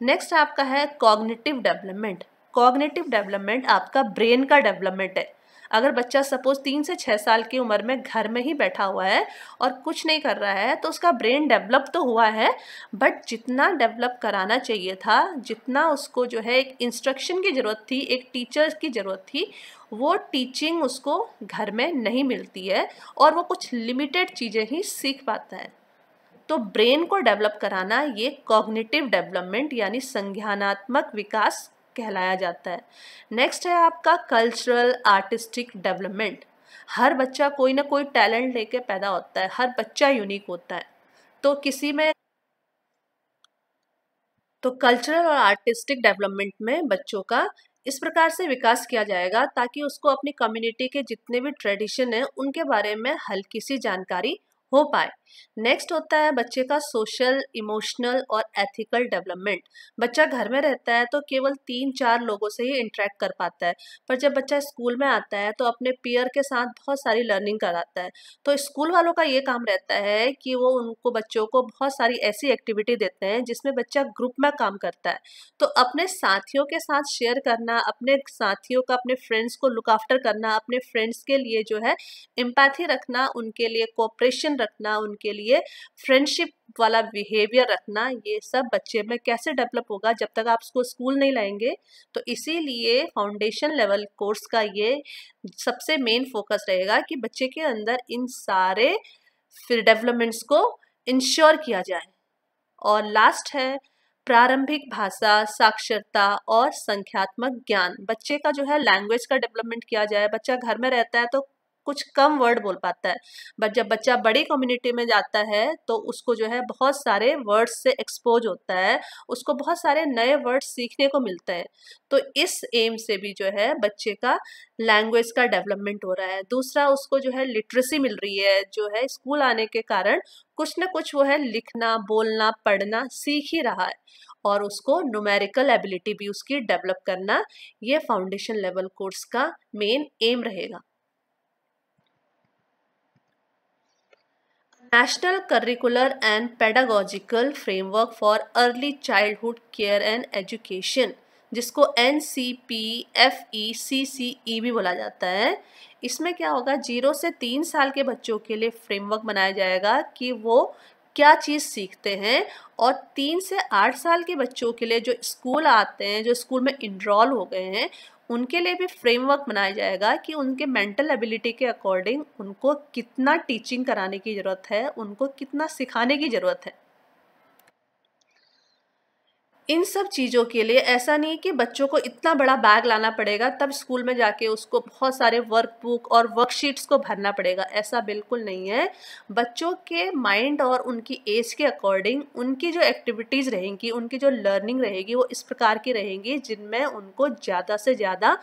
[SPEAKER 1] नेक्स्ट आपका है कॉग्निटिव डेवलपमेंट। कॉग्निटिव डेवलपमेंट आपका ब्रेन का डेवलपमेंट है। अगर बच्चा सपोज 3 से 6 साल की उम्र में घर में ही बैठा हुआ है और कुछ नहीं कर रहा है, तो उसका ब्रेन डेवलप तो हुआ है, बट जितना डेवलप कराना चाहिए था, जितना उसको जो है एक इंस्ट्रक्शन की ज़रूरत थी, एक टीचर की ज़रूरत थी, वो टीचिंग उसको घर में नहीं मिलती है और वो कुछ लिमिटेड चीज़ें ही सीख पाता है। तो ब्रेन को डेवलप कराना ये कॉग्निटिव डेवलपमेंट यानी संज्ञानात्मक विकास कहलाया जाता है। नेक्स्ट है आपका कल्चरल आर्टिस्टिक डेवलपमेंट। हर बच्चा कोई ना कोई टैलेंट लेके पैदा होता है, हर बच्चा यूनिक होता है। तो किसी में तो कल्चरल और आर्टिस्टिक डेवलपमेंट में बच्चों का इस प्रकार से विकास किया जाएगा ताकि उसको अपनी कम्युनिटी के जितने भी ट्रेडिशन हैं उनके बारे में हल्की सी जानकारी हो पाए। नेक्स्ट होता है बच्चे का सोशल, इमोशनल और एथिकल डेवलपमेंट। बच्चा घर में रहता है तो केवल 3-4 लोगों से ही इंटरेक्ट कर पाता है, पर जब बच्चा स्कूल में आता है तो अपने पीयर के साथ बहुत सारी लर्निंग कराता है। तो स्कूल वालों का ये काम रहता है कि वो उनको बच्चों को बहुत सारी ऐसी एक्टिविटी देते हैं जिसमें बच्चा ग्रुप में काम करता है। तो अपने साथियों के साथ शेयर करना, अपने साथियों का, अपने फ्रेंड्स को लुक आफ्टर करना, अपने फ्रेंड्स के लिए जो है एम्पैथी रखना, उनके लिए कोऑपरेशन रखना, उनके लिए फ्रेंडशिप वाला बिहेवियर रखना, ये सब बच्चे में कैसे डेवलप होगा जब तक आप उसको स्कूल नहीं लाएंगे। तो इसीलिए फाउंडेशन लेवल कोर्स का ये सबसे मेन फोकस रहेगा कि बच्चे के अंदर इन सारे फिर डेवलपमेंट्स को इंश्योर किया जाए। और लास्ट है प्रारंभिक भाषा साक्षरता और संख्यात्मक ज्ञान। बच्चे का जो है लैंग्वेज का डेवलपमेंट किया जाए। बच्चा घर में रहता है तो कुछ कम वर्ड बोल पाता है, बट जब बच्चा बड़ी कम्युनिटी में जाता है तो उसको जो है बहुत सारे वर्ड्स से एक्सपोज होता है, उसको बहुत सारे नए वर्ड्स सीखने को मिलते हैं। तो इस एम से भी जो है बच्चे का लैंग्वेज का डेवलपमेंट हो रहा है। दूसरा, उसको जो है लिटरेसी मिल रही है, जो है स्कूल आने के कारण कुछ ना कुछ वो है लिखना, बोलना, पढ़ना सीख ही रहा है, और उसको न्यूमेरिकल एबिलिटी भी उसकी डेवलप करना, ये फाउंडेशन लेवल कोर्स का मेन एम रहेगा। National curricular and pedagogical framework for early childhood care and education, जिसको NCPFECCE भी बोला जाता है। इसमें क्या होगा, 0 से 3 साल के बच्चों के लिए फ्रेमवर्क बनाया जाएगा कि वो क्या चीज़ सीखते हैं, और 3 से 8 साल के बच्चों के लिए जो स्कूल आते हैं, जो स्कूल में इनरोल हो गए हैं, उनके लिए भी फ्रेमवर्क बनाया जाएगा कि उनके मेंटल एबिलिटी के अकॉर्डिंग उनको कितना टीचिंग कराने की ज़रूरत है, उनको कितना सिखाने की ज़रूरत है। इन सब चीज़ों के लिए ऐसा नहीं कि बच्चों को इतना बड़ा बैग लाना पड़ेगा तब स्कूल में जाके उसको बहुत सारे वर्कबुक और वर्कशीट्स को भरना पड़ेगा, ऐसा बिल्कुल नहीं है। बच्चों के माइंड और उनकी एज के अकॉर्डिंग उनकी जो एक्टिविटीज़ रहेंगी, उनकी जो लर्निंग रहेगी, वो इस प्रकार की रहेंगी जिनमें उनको ज़्यादा से ज़्यादा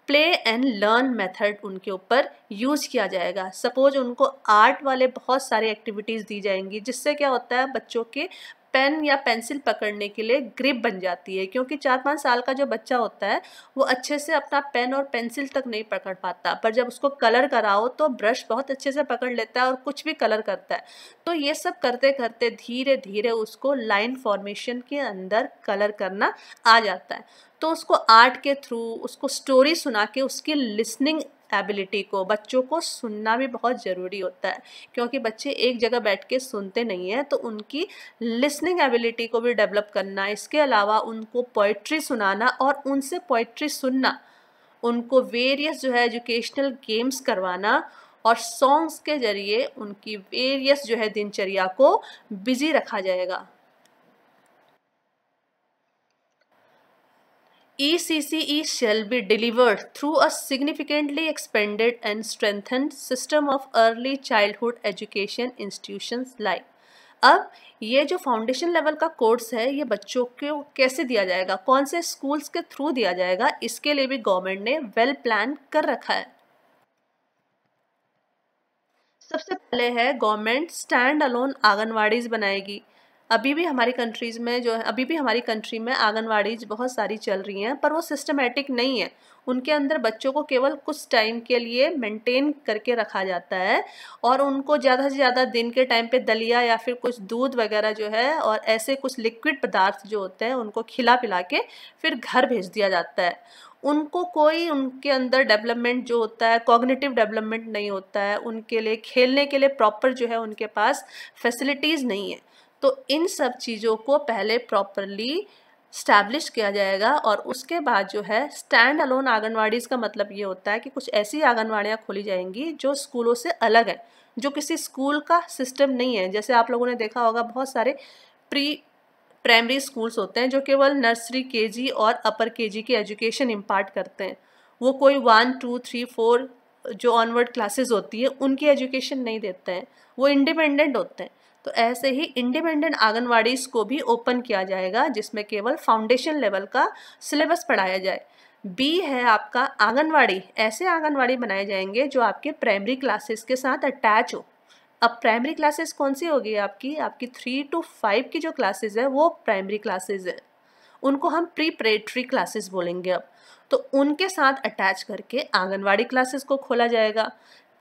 [SPEAKER 1] प्ले एंड लर्न मेथड उनके ऊपर यूज़ किया जाएगा। सपोज उनको आर्ट वाले बहुत सारे एक्टिविटीज़ दी जाएंगी, जिससे क्या होता है, बच्चों के पेन या पेंसिल पकड़ने के लिए ग्रिप बन जाती है, क्योंकि 4-5 साल का जो बच्चा होता है वो अच्छे से अपना पेन और पेंसिल तक नहीं पकड़ पाता, पर जब उसको कलर कराओ तो ब्रश बहुत अच्छे से पकड़ लेता है और कुछ भी कलर करता है। तो ये सब करते करते धीरे धीरे उसको लाइन फॉर्मेशन के अंदर कलर करना आ जाता है। तो उसको आर्ट के थ्रू, उसको स्टोरी सुना के उसकी लिसनिंग एबिलिटी को, बच्चों को सुनना भी बहुत ज़रूरी होता है, क्योंकि बच्चे एक जगह बैठ के सुनते नहीं हैं, तो उनकी लिसनिंग एबिलिटी को भी डेवलप करना, इसके अलावा उनको पोइट्री सुनाना और उनसे पोइट्री सुनना, उनको वेरियस जो है एजुकेशनल गेम्स करवाना, और सॉन्ग्स के जरिए उनकी वेरियस जो है दिनचर्या को बिजी रखा जाएगा। ECCE shall be delivered through a significantly expanded and strengthened system of early childhood education institutions like। अब ये जो फाउंडेशन लेवल का कोर्स है, ये बच्चों को कैसे दिया जाएगा, कौन से स्कूल्स के थ्रू दिया जाएगा, इसके लिए भी गवर्नमेंट ने वेल प्लान कर रखा है। सबसे पहले है, गवर्नमेंट स्टैंड अलोन आंगनवाड़ीज़ बनाएगी। अभी भी हमारी कंट्रीज़ में जो है, अभी भी हमारी कंट्री में आंगनवाड़ीज़ बहुत सारी चल रही हैं, पर वो सिस्टमेटिक नहीं है। उनके अंदर बच्चों को केवल कुछ टाइम के लिए मेंटेन करके रखा जाता है, और उनको ज़्यादा से ज़्यादा दिन के टाइम पे दलिया या फिर कुछ दूध वगैरह जो है, और ऐसे कुछ लिक्विड पदार्थ जो होते हैं उनको खिला पिला के फिर घर भेज दिया जाता है। उनको कोई, उनके अंदर डेवलपमेंट जो होता है, कॉग्निटिव डेवलपमेंट नहीं होता है, उनके लिए खेलने के लिए प्रॉपर जो है उनके पास फैसिलिटीज़ नहीं है। तो इन सब चीज़ों को पहले प्रॉपरली स्टैब्लिश किया जाएगा, और उसके बाद जो है स्टैंड अलोन आंगनवाड़ीज़ का मतलब ये होता है कि कुछ ऐसी आंगनवाड़ियाँ खोली जाएंगी जो स्कूलों से अलग है, जो किसी स्कूल का सिस्टम नहीं है। जैसे आप लोगों ने देखा होगा, बहुत सारे प्री प्राइमरी स्कूल्स होते हैं जो केवल नर्सरी, केजी और अपर केजी की एजुकेशन इम्पार्ट करते हैं। वो कोई 1, 2, 3, 4 जो ऑनवर्ड क्लासेस होती है उनकी एजुकेशन नहीं देते हैं, वो इंडिपेंडेंट होते हैं। तो ऐसे ही इंडिपेंडेंट आंगनवाड़ीज़ को भी ओपन किया जाएगा, जिसमें केवल फाउंडेशन लेवल का सिलेबस पढ़ाया जाए। बी है आपका आंगनवाड़ी। ऐसे आंगनवाड़ी बनाए जाएंगे जो आपके प्राइमरी क्लासेस के साथ अटैच हो। अब प्राइमरी क्लासेस कौन सी होगी, आपकी 3 to 5 की जो क्लासेस है वो प्राइमरी क्लासेस है, उनको हम प्रीपरेटरी क्लासेस बोलेंगे। अब तो उनके साथ अटैच करके आंगनवाड़ी क्लासेस को खोला जाएगा।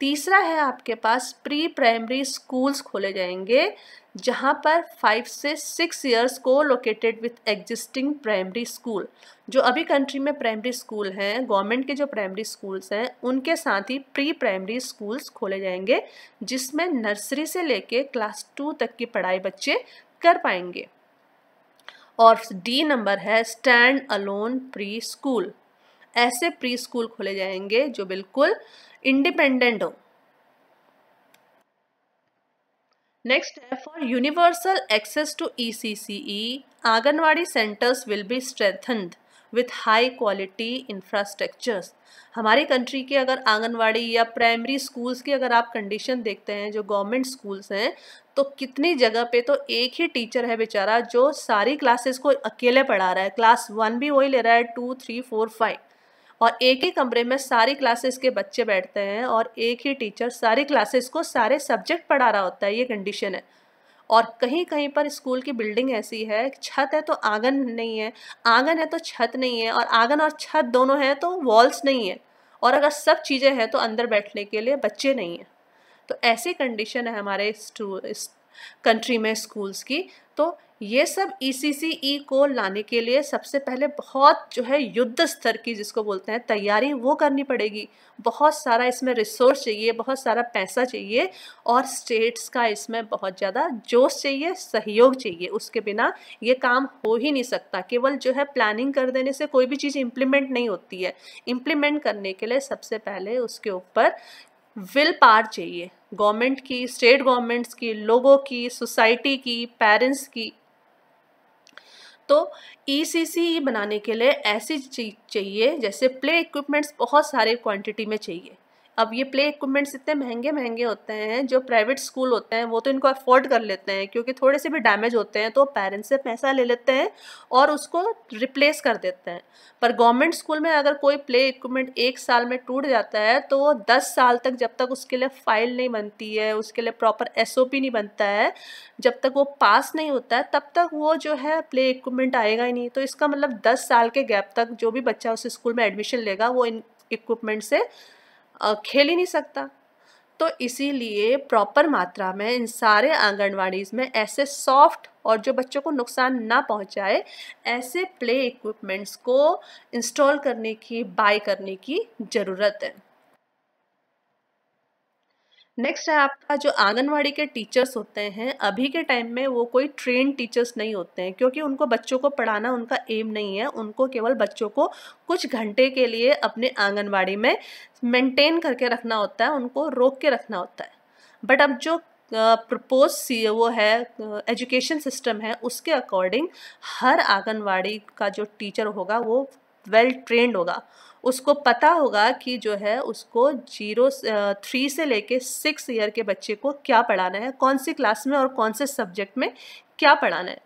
[SPEAKER 1] तीसरा है आपके पास प्री प्राइमरी स्कूल्स खोले जाएंगे, जहाँ पर 5 से 6 ईयर्स को located with existing primary school. जो अभी कंट्री में प्राइमरी स्कूल हैं, गवर्नमेंट के जो प्राइमरी स्कूल्स हैं, उनके साथ ही प्री प्राइमरी स्कूल्स खोले जाएंगे, जिसमें नर्सरी से लेके क्लास 2 तक की पढ़ाई बच्चे कर पाएंगे। और डी नंबर है स्टैंड अलोन प्री स्कूल। ऐसे प्री स्कूल खोले जाएंगे जो बिल्कुल इंडिपेंडेंट हो। नेक्स्ट है, for universal access to ECCE, anganwadi centres will be strengthened with high quality infrastructures। हमारी कंट्री के अगर आंगनवाड़ी या प्राइमरी स्कूल्स की अगर आप कंडीशन देखते हैं, जो गवर्नमेंट स्कूल्स हैं, तो कितनी जगह पे तो एक ही टीचर है बेचारा जो सारी क्लासेस को अकेले पढ़ा रहा है। क्लास 1 भी वही ले रहा है, 2, 3, 4, 5, और एक ही कमरे में सारी क्लासेस के बच्चे बैठते हैं और एक ही टीचर सारी क्लासेस को सारे सब्जेक्ट पढ़ा रहा होता है। ये कंडीशन है। और कहीं कहीं पर स्कूल की बिल्डिंग ऐसी है, छत है तो आंगन नहीं है, आंगन है तो छत नहीं है, और आंगन और छत दोनों हैं तो वॉल्स नहीं है, और अगर सब चीज़ें हैं तो अंदर बैठने के लिए बच्चे नहीं हैं। तो ऐसी कंडीशन है हमारे इस कंट्री में स्कूल्स की। तो ये सब ECCE को लाने के लिए सबसे पहले बहुत जो है युद्ध स्तर की जिसको बोलते हैं तैयारी वो करनी पड़ेगी। बहुत सारा इसमें रिसोर्स चाहिए, बहुत सारा पैसा चाहिए, और स्टेट्स का इसमें बहुत ज़्यादा जोश चाहिए, सहयोग चाहिए। उसके बिना ये काम हो ही नहीं सकता। केवल जो है प्लानिंग कर देने से कोई भी चीज़ इम्प्लीमेंट नहीं होती है। इम्प्लीमेंट करने के लिए सबसे पहले उसके ऊपर विल पावर चाहिए, गवर्नमेंट की, स्टेट गवर्नमेंट्स की, लोगों की, सोसाइटी की, पेरेंट्स की। तो ECCE बनाने के लिए ऐसी चीज़ चाहिए, जैसे प्ले इक्विपमेंट्स बहुत सारे क्वांटिटी में चाहिए। अब ये प्ले इक्विपमेंट्स इतने महंगे महंगे होते हैं, जो प्राइवेट स्कूल होते हैं वो तो इनको अफोर्ड कर लेते हैं, क्योंकि थोड़े से भी डैमेज होते हैं तो पेरेंट्स से पैसा ले लेते हैं और उसको रिप्लेस कर देते हैं। पर गवर्नमेंट स्कूल में अगर कोई प्ले इक्विपमेंट 1 साल में टूट जाता है तो वो 10 साल तक, जब तक उसके लिए फाइल नहीं बनती है, उसके लिए प्रॉपर SOP नहीं बनता है, जब तक वो पास नहीं होता है, तब तक वो जो है प्ले इक्विपमेंट आएगा ही नहीं। तो इसका मतलब 10 साल के गैप तक जो भी बच्चा उस स्कूल में एडमिशन लेगा वो इन इक्विपमेंट से खेल ही नहीं सकता। तो इसीलिए प्रॉपर मात्रा में इन सारे आंगनवाड़ीज़ में ऐसे सॉफ्ट और जो बच्चों को नुकसान ना पहुंचाए ऐसे प्ले इक्विपमेंट्स को इंस्टॉल करने की, बाय करने की ज़रूरत है। नेक्स्ट है आपका जो आंगनवाड़ी के टीचर्स होते हैं, अभी के टाइम में वो कोई ट्रेन टीचर्स नहीं होते हैं, क्योंकि उनको बच्चों को पढ़ाना उनका एम नहीं है। उनको केवल बच्चों को कुछ घंटे के लिए अपने आंगनवाड़ी में मेंटेन करके रखना होता है, उनको रोक के रखना होता है। बट अब जो प्रपोज वो है एजुकेशन सिस्टम है, उसके अकॉर्डिंग हर आंगनवाड़ी का जो टीचर होगा वो वेल ट्रेंड होगा। उसको पता होगा कि जो है उसको 3 से लेके 6 ईयर के बच्चे को क्या पढ़ाना है, कौन सी क्लास में और कौन से सब्जेक्ट में क्या पढ़ाना है।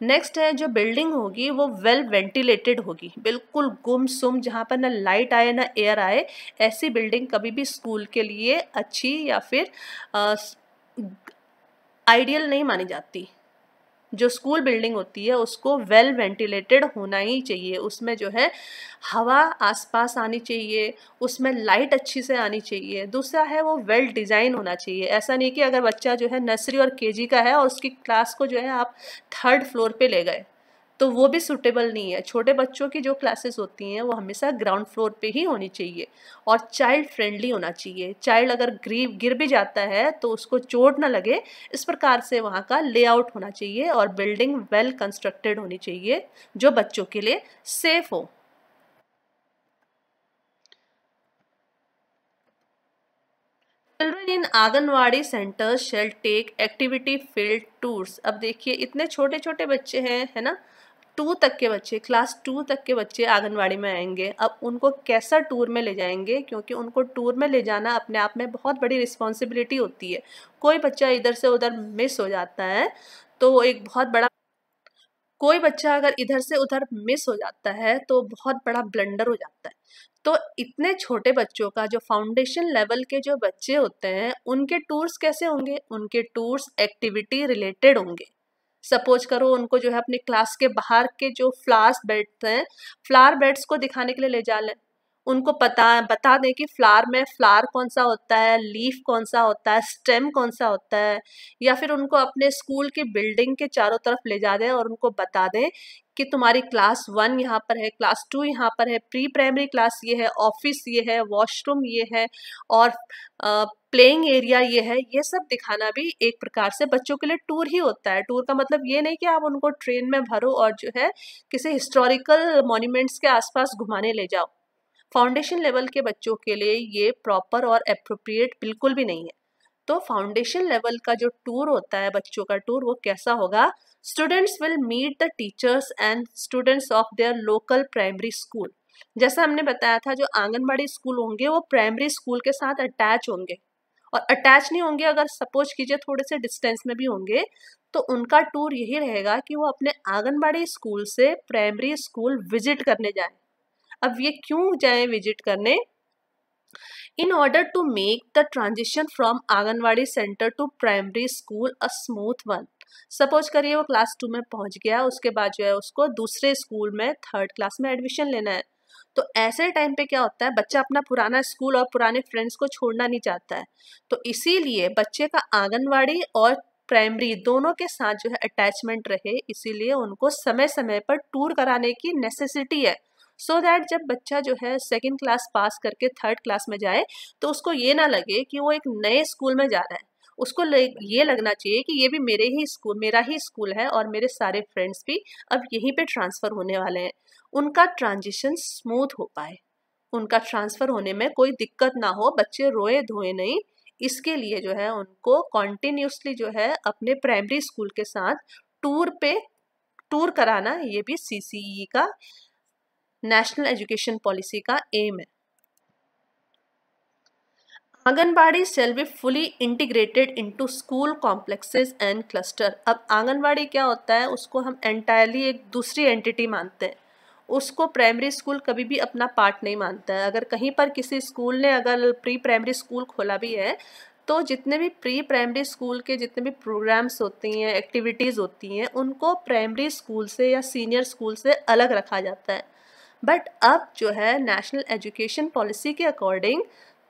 [SPEAKER 1] नेक्स्ट है जो बिल्डिंग होगी वो वेल वेंटिलेटेड होगी, बिल्कुल गुमसुम, जहाँ पर ना लाइट आए ना एयर आए। ऐसी बिल्डिंग कभी भी स्कूल के लिए अच्छी या फिर आइडियल नहीं मानी जाती। जो स्कूल बिल्डिंग होती है उसको वेल वेंटिलेटेड होना ही चाहिए। उसमें जो है हवा आसपास आनी चाहिए, उसमें लाइट अच्छी से आनी चाहिए। दूसरा है वो वेल डिज़ाइन होना चाहिए। ऐसा नहीं कि अगर बच्चा जो है नर्सरी और KG का है और उसकी क्लास को जो है आप 3rd फ्लोर पे ले गए, तो वो भी सूटेबल नहीं है। छोटे बच्चों की जो क्लासेस होती हैं वो हमेशा ग्राउंड फ्लोर पे ही होनी चाहिए, और चाइल्ड फ्रेंडली होना चाहिए। चाइल्ड अगर गिर भी जाता है तो उसको चोट ना लगे, इस प्रकार से वहाँ का लेआउट होना चाहिए, और बिल्डिंग वेल कंस्ट्रक्टेड होनी चाहिए जो बच्चों के लिए सेफ हो। Children in anganwadi centres shall take activity field tours. अब देखिए इतने छोटे छोटे बच्चे हैं, है ना, 2 तक के बच्चे, क्लास 2 तक के बच्चे आंगनवाड़ी में आएंगे। अब उनको कैसा टूर में ले जाएंगे, क्योंकि उनको टूर में ले जाना अपने आप में बहुत बड़ी रिस्पॉन्सिबिलिटी होती है। कोई बच्चा इधर से उधर मिस हो जाता है तो वो एक बहुत बड़ा, कोई बच्चा अगर इधर से उधर मिस हो जाता है तो बहुत बड़ा ब्लंडर हो जाता है। तो इतने छोटे बच्चों का जो फाउंडेशन लेवल के जो बच्चे होते हैं उनके टूर्स कैसे होंगे, उनके टूर्स एक्टिविटी रिलेटेड होंगे। सपोज करो उनको जो है अपनी क्लास के बाहर के जो फ्लावर्स बेड्स हैं, फ्लावर बेड्स को दिखाने के लिए ले जा लें। उनको बता दें कि फ्लावर में फ्लावर कौन सा होता है, लीफ कौन सा होता है, स्टेम कौन सा होता है। या फिर उनको अपने स्कूल की बिल्डिंग के चारों तरफ ले जा दें और उनको बता दें कि तुम्हारी क्लास 1 यहाँ पर है, क्लास 2 यहाँ पर है, प्री प्राइमरी क्लास ये है, ऑफिस ये है, वॉशरूम ये है, और प्लेइंग एरिया ये है। ये सब दिखाना भी एक प्रकार से बच्चों के लिए टूर ही होता है। टूर का मतलब ये नहीं कि आप उनको ट्रेन में भरो और जो है किसी हिस्टोरिकल मॉन्यूमेंट्स के आसपास घुमाने ले जाओ। फाउंडेशन लेवल के बच्चों के लिए ये प्रॉपर और एप्रोप्रिएट बिल्कुल भी नहीं है। तो फाउंडेशन लेवल का जो टूर होता है बच्चों का टूर, वो कैसा होगा? Students will meet the teachers and students of their local primary school. जैसा हमने बताया था, जो आंगनबाड़ी स्कूल होंगे वो प्राइमरी स्कूल के साथ अटैच होंगे, और अटैच नहीं होंगे अगर सपोज कीजिए थोड़े से डिस्टेंस में भी होंगे, तो उनका टूर यही रहेगा कि वो अपने आंगनबाड़ी स्कूल से प्राइमरी स्कूल विजिट करने जाएं। अब ये क्यों जाएं विजिट करने? In order to make the transition from anganwadi centre to primary school a smooth one. Suppose करिए वो क्लास 2 में पहुंच गया, उसके बाद जो है उसको दूसरे स्कूल में 3rd क्लास में एडमिशन लेना है। तो ऐसे टाइम पे क्या होता है, बच्चा अपना पुराना स्कूल और पुराने फ्रेंड्स को छोड़ना नहीं चाहता है, तो इसीलिए बच्चे का आंगनवाड़ी और प्राइमरी दोनों के साथ जो है अटैचमेंट रहे, इसीलिए उनको समय समय पर टूर कराने की नेसेसिटी है। सो दैट जब बच्चा जो है 2nd क्लास पास करके 3rd क्लास में जाए तो उसको ये ना लगे कि वो एक नए स्कूल में जा रहा है, उसको ये लगना चाहिए कि ये भी मेरा ही स्कूल है और मेरे सारे फ्रेंड्स भी अब यहीं पे ट्रांसफ़र होने वाले हैं, उनका ट्रांजिशन स्मूथ हो पाए, उनका ट्रांसफ़र होने में कोई दिक्कत ना हो, बच्चे रोए धोए नहीं। इसके लिए जो है उनको कॉन्टिन्यूसली जो है अपने प्राइमरी स्कूल के साथ टूर कराना, ये भी CCE का, नेशनल एजुकेशन पॉलिसी का एम है। Anganwadi shall be fully integrated into school complexes and cluster। अब आंगनबाड़ी क्या होता है, उसको हम एंटायरली एक दूसरी एंटिटी मानते हैं, उसको प्राइमरी स्कूल कभी भी अपना पार्ट नहीं मानता है। अगर कहीं पर किसी स्कूल ने अगर प्री प्राइमरी स्कूल खोला भी है, तो जितने भी प्री प्राइमरी स्कूल के जितने भी प्रोग्राम्स होती हैं, एक्टिविटीज़ होती हैं, उनको प्राइमरी स्कूल से या सीनियर स्कूल से अलग रखा जाता है। बट अब जो है नेशनल एजुकेशन पॉलिसी के अकॉर्डिंग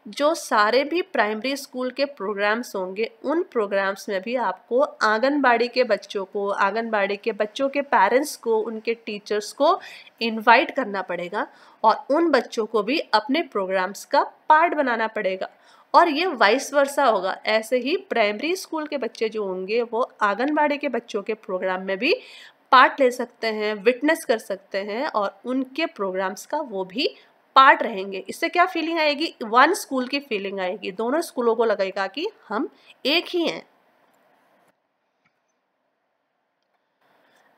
[SPEAKER 1] जो सारे भी प्राइमरी स्कूल के प्रोग्राम्स होंगे, उन प्रोग्राम्स में भी आपको आंगनबाड़ी के बच्चों को, आंगनबाड़ी के बच्चों के पेरेंट्स को, उनके टीचर्स को इनवाइट करना पड़ेगा और उन बच्चों को भी अपने प्रोग्राम्स का पार्ट बनाना पड़ेगा। और ये वाइस वर्सा होगा, ऐसे ही प्राइमरी स्कूल के बच्चे जो होंगे वो आंगनबाड़ी के बच्चों के प्रोग्राम में भी पार्ट ले सकते हैं, विटनेस कर सकते हैं और उनके प्रोग्राम्स का वो भी पार्ट रहेंगे। इससे क्या फीलिंग आएगी? वन स्कूल की फीलिंग आएगी, दोनों स्कूलों को लगेगा कि हम एक ही हैं।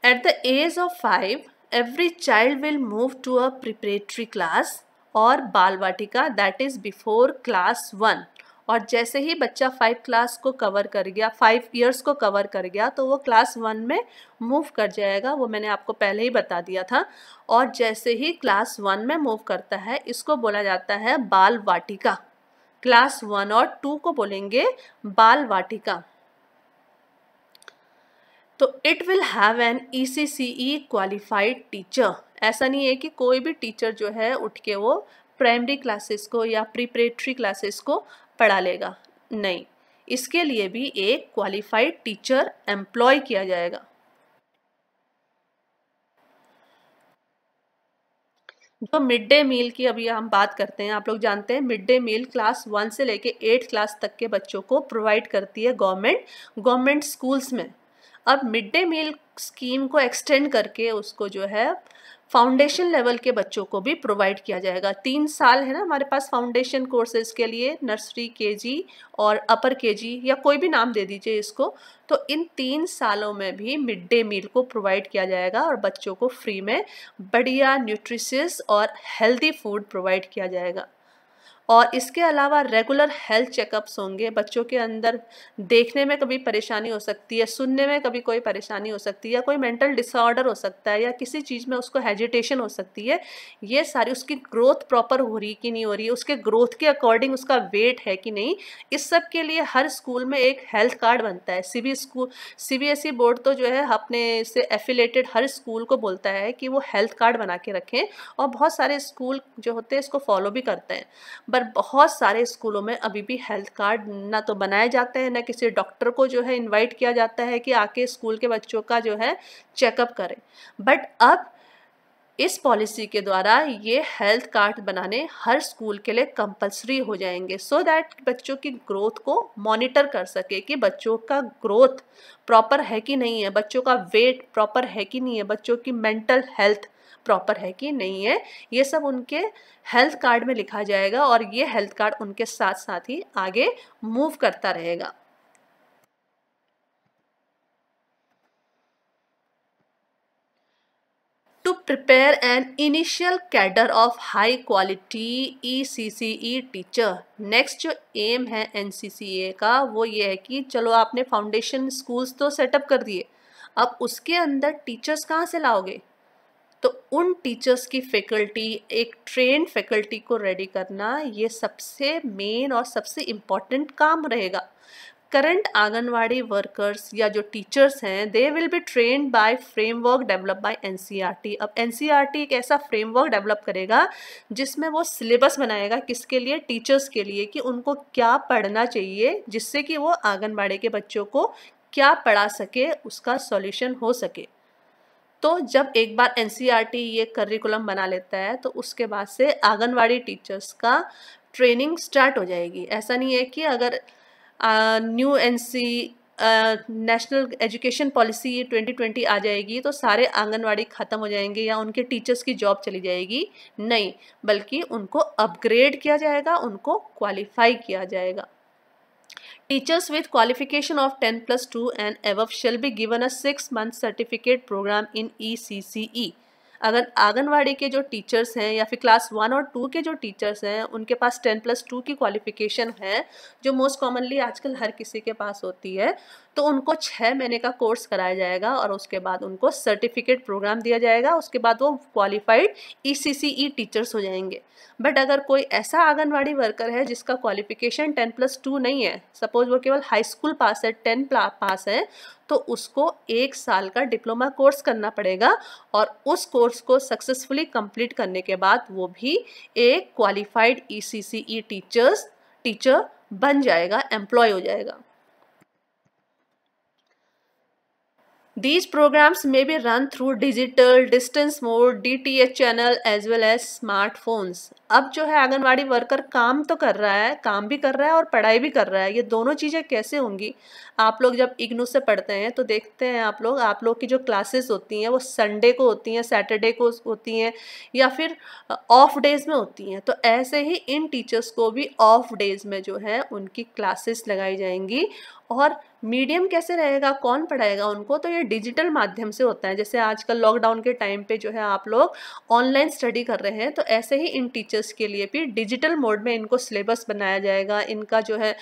[SPEAKER 1] At the age of 5, every child will move to a preparatory class और बाल वाटिका, that is before class 1। और जैसे ही बच्चा 5 क्लास को कवर कर गया, 5 इयर्स को कवर कर गया, तो वो क्लास 1 में मूव कर जाएगा, वो मैंने आपको पहले ही बता दिया था। और जैसे ही क्लास 1 में मूव करता है, इसको बोला जाता है बाल वाटिका। क्लास 1 और 2 को बोलेंगे बाल वाटिका। तो it will have an ECCE qualified teacher. ऐसा नहीं है कि कोई भी टीचर जो है उठ के वो प्राइमरी क्लासेस को या प्रिपरेटरी क्लासेस को पढ़ा लेगा, नहीं, इसके लिए भी एक क्वालिफाइड टीचर एम्प्लॉय किया जाएगा। जो मिड डे मील की अभी हम बात करते हैं, आप लोग जानते हैं मिड डे मील क्लास 1 से लेके 8th क्लास तक के बच्चों को प्रोवाइड करती है गवर्नमेंट स्कूल्स में। अब मिड डे मील स्कीम को एक्सटेंड करके उसको जो है फाउंडेशन लेवल के बच्चों को भी प्रोवाइड किया जाएगा। 3 साल है ना हमारे पास फाउंडेशन कोर्सेज के लिए, नर्सरी, KG और अपर KG या कोई भी नाम दे दीजिए इसको। तो इन 3 सालों में भी मिड डे मील को प्रोवाइड किया जाएगा और बच्चों को फ्री में बढ़िया न्यूट्रिशियस और हेल्दी फूड प्रोवाइड किया जाएगा। और इसके अलावा रेगुलर हेल्थ चेकअप्स होंगे। बच्चों के अंदर देखने में कभी परेशानी हो सकती है, सुनने में कभी कोई परेशानी हो सकती है, या कोई मेंटल डिसऑर्डर हो सकता है, या किसी चीज़ में उसको हेजिटेशन हो सकती है। ये सारी, उसकी ग्रोथ प्रॉपर हो रही कि नहीं हो रही है, उसके ग्रोथ के अकॉर्डिंग उसका वेट है कि नहीं, इस सब के लिए हर स्कूल में एक हेल्थ कार्ड बनता है। CBSE बोर्ड तो जो है अपने से एफिलेटेड हर स्कूल को बोलता है कि वो हेल्थ कार्ड बना के रखें, और बहुत सारे स्कूल जो होते हैं इसको फॉलो भी करते हैं। पर बहुत सारे स्कूलों में अभी भी हेल्थ कार्ड ना तो बनाए जाते हैं, ना किसी डॉक्टर को जो है इनवाइट किया जाता है कि आके स्कूल के बच्चों का जो है चेकअप करें। बट अब इस पॉलिसी के द्वारा ये हेल्थ कार्ड बनाने हर स्कूल के लिए कंपलसरी हो जाएंगे, सो दैट बच्चों की ग्रोथ को मॉनिटर कर सके कि बच्चों का ग्रोथ प्रॉपर है कि नहीं है, बच्चों का वेट प्रॉपर है कि नहीं है, बच्चों की मेंटल हेल्थ प्रॉपर है कि नहीं है। ये सब उनके हेल्थ कार्ड में लिखा जाएगा और ये हेल्थ कार्ड उनके साथ साथ ही आगे मूव करता रहेगा। To prepare an initial cadre of high quality ECCE teacher, next जो एम है NCCA का वो ये है कि चलो आपने फाउंडेशन स्कूल्स तो सेटअप कर दिए, अब उसके अंदर टीचर्स कहाँ से लाओगे? तो उन टीचर्स की फैकल्टी, एक ट्रेन फैकल्टी को रेडी करना, ये सबसे मेन और सबसे इम्पॉर्टेंट काम रहेगा। करंट आंगनवाड़ी वर्कर्स या जो टीचर्स हैं, they will be trained by framework develop by NCERT। अब NCERT एक ऐसा फ्रेमवर्क डेवलप करेगा जिसमें वो सिलेबस बनाएगा, किसके लिए? टीचर्स के लिए, कि उनको क्या पढ़ना चाहिए जिससे कि वो आंगनवाड़ी के बच्चों को क्या पढ़ा सके, उसका सॉल्यूशन हो सके। तो जब एक बार NCERT ये करिकुलम बना लेता है तो उसके बाद से आंगनवाड़ी टीचर्स का ट्रेनिंग स्टार्ट हो जाएगी। ऐसा नहीं है कि अगर न्यू नेशनल एजुकेशन पॉलिसी 2020 आ जाएगी तो सारे आंगनवाड़ी ख़त्म हो जाएंगे या उनके टीचर्स की जॉब चली जाएगी, नहीं, बल्कि उनको अपग्रेड किया जाएगा, उनको क्वालिफाई किया जाएगा। Teachers with qualification of 10+2 and above shall be given a 6-month certificate program in ECCE। अगर आंगनवाड़ी के जो टीचर्स हैं या फिर क्लास 1 और 2 के जो टीचर्स हैं उनके पास 10+2 की क्वालिफिकेशन है, जो मोस्ट कॉमनली आजकल हर किसी के पास होती है, तो उनको 6 महीने का कोर्स कराया जाएगा और उसके बाद उनको सर्टिफिकेट प्रोग्राम दिया जाएगा। उसके बाद वो क्वालिफाइड ECCE टीचर्स हो जाएंगे। बट अगर कोई ऐसा आंगनवाड़ी वर्कर है जिसका क्वालिफिकेशन 10+2 नहीं है, सपोज वो केवल हाई स्कूल पास है, 10 पास है, तो उसको 1 साल का डिप्लोमा कोर्स करना पड़ेगा और उस कोर्स को सक्सेसफुली कंप्लीट करने के बाद वो भी एक क्वालिफाइड ECCE टीचर बन जाएगा, एम्प्लॉय हो जाएगा। These programs may be run through digital, distance mode, DTH channel as well as smartphones। अब जो है आंगनवाड़ी वर्कर काम तो कर रहा है, काम भी कर रहा है और पढ़ाई भी कर रहा है। ये दोनों चीज़ें कैसे होंगी? आप लोग जब इग्नू से पढ़ते हैं तो देखते हैं आप लोग की जो क्लासेस होती हैं वो संडे को होती हैं, सैटरडे को होती हैं या फिर ऑफ डेज में होती हैं। तो ऐसे ही इन टीचर्स को भी ऑफ डेज में जो है उनकी क्लासेस लगाई जाएंगी। और मीडियम कैसे रहेगा, कौन पढ़ाएगा उनको? तो ये डिजिटल माध्यम से होता है। जैसे आजकल लॉकडाउन के टाइम पे जो है आप लोग ऑनलाइन स्टडी कर रहे हैं, तो ऐसे ही इन टीचर्स के लिए भी डिजिटल मोड में इनको सिलेबस बनाया जाएगा, इनका जो है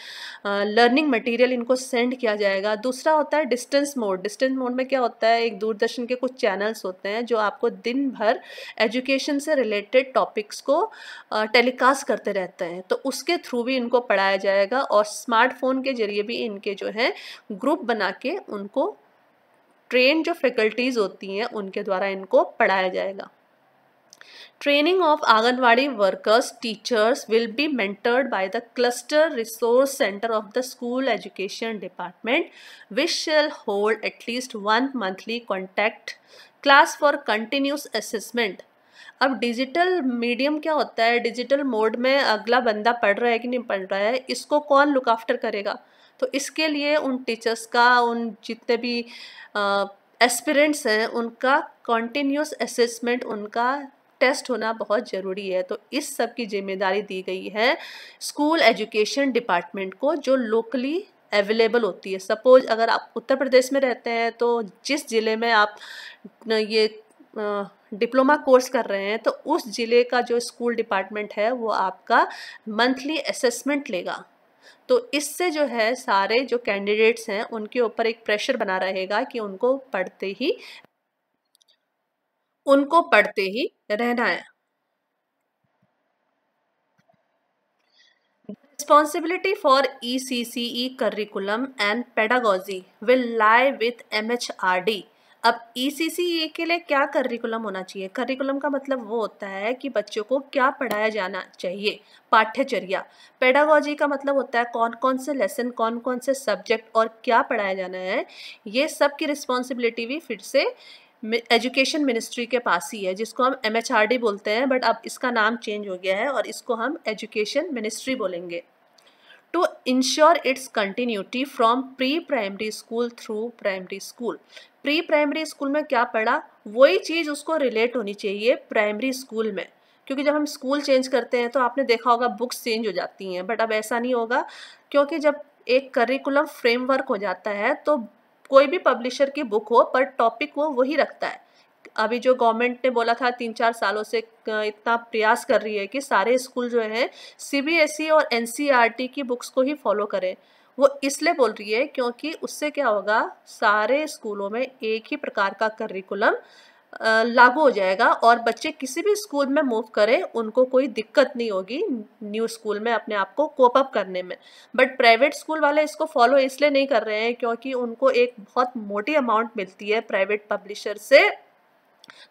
[SPEAKER 1] लर्निंग मटेरियल इनको सेंड किया जाएगा। दूसरा होता है डिस्टेंस मोड। डिस्टेंस मोड में क्या होता है, एक दूरदर्शन के कुछ चैनल्स होते हैं जो आपको दिन भर एजुकेशन से रिलेटेड टॉपिक्स को टेलीकास्ट करते रहते हैं, तो उसके थ्रू भी इनको पढ़ाया जाएगा और स्मार्टफोन के जरिए भी इनके जो है ग्रुप बना के उनको ट्रेन जो फैकल्टीज होती हैं उनके द्वारा इनको पढ़ाया जाएगा। Training of Anganwadi workers, teachers will be mentored by the Cluster Resource Center of the School Education Department, which shall hold at least one monthly contact class for continuous assessment। अब digital medium क्या होता है, digital mode में अगला बंदा पढ़ रहा है कि नहीं पढ़ रहा है, इसको कौन लुक आफ्टर करेगा? तो इसके लिए उन टीचर्स का, उन जितने भी एस्पिरेंट्स हैं, उनका कॉन्टिन्यूस असेसमेंट, उनका टेस्ट होना बहुत ज़रूरी है। तो इस सब की जिम्मेदारी दी गई है स्कूल एजुकेशन डिपार्टमेंट को, जो लोकली अवेलेबल होती है। सपोज अगर आप उत्तर प्रदेश में रहते हैं तो जिस ज़िले में आप ये डिप्लोमा कोर्स कर रहे हैं तो उस ज़िले का जो स्कूल डिपार्टमेंट है वो आपका मंथली असेसमेंट लेगा। तो इससे जो है सारे जो कैंडिडेट्स हैं उनके ऊपर एक प्रेशर बना रहेगा कि उनको पढ़ते ही रहना है। Responsibility for ECCE curriculum and pedagogy will lie with MHRD। अब ECCE के लिए क्या करिकुलम होना चाहिए? करिकुलम का मतलब वो होता है कि बच्चों को क्या पढ़ाया जाना चाहिए, पाठ्यचर्या। पेडागोजी का मतलब होता है कौन कौन से लेसन, कौन कौन से सब्जेक्ट और क्या पढ़ाया जाना है। ये सब की रिस्पॉन्सिबिलिटी भी फिर से एजुकेशन मिनिस्ट्री के पास ही है, जिसको हम MHRD बोलते हैं, बट अब इसका नाम चेंज हो गया है और इसको हम एजुकेशन मिनिस्ट्री बोलेंगे। To ensure its continuity from pre primary school through primary school. Pre primary school में क्या पढ़ा, वही चीज़ उसको रिलेट होनी चाहिए प्राइमरी स्कूल में, क्योंकि जब हम स्कूल चेंज करते हैं तो आपने देखा होगा बुक्स चेंज हो जाती हैं, बट अब ऐसा नहीं होगा, क्योंकि जब एक करिकुलम फ्रेमवर्क हो जाता है तो कोई भी पब्लिशर की बुक हो पर टॉपिक वो वही रखता है। अभी जो गवर्नमेंट ने बोला था 3-4 सालों से इतना प्रयास कर रही है कि सारे स्कूल जो हैं CBSE और NCERT की बुक्स को ही फॉलो करें, वो इसलिए बोल रही है क्योंकि उससे क्या होगा, सारे स्कूलों में एक ही प्रकार का करिकुलम लागू हो जाएगा और बच्चे किसी भी स्कूल में मूव करें उनको कोई दिक्कत नहीं होगी न्यू स्कूल में अपने आप को कोप अप करने में। बट प्राइवेट स्कूल वाले इसको फॉलो इसलिए नहीं कर रहे हैं क्योंकि उनको एक बहुत मोटी अमाउंट मिलती है प्राइवेट पब्लिशर से,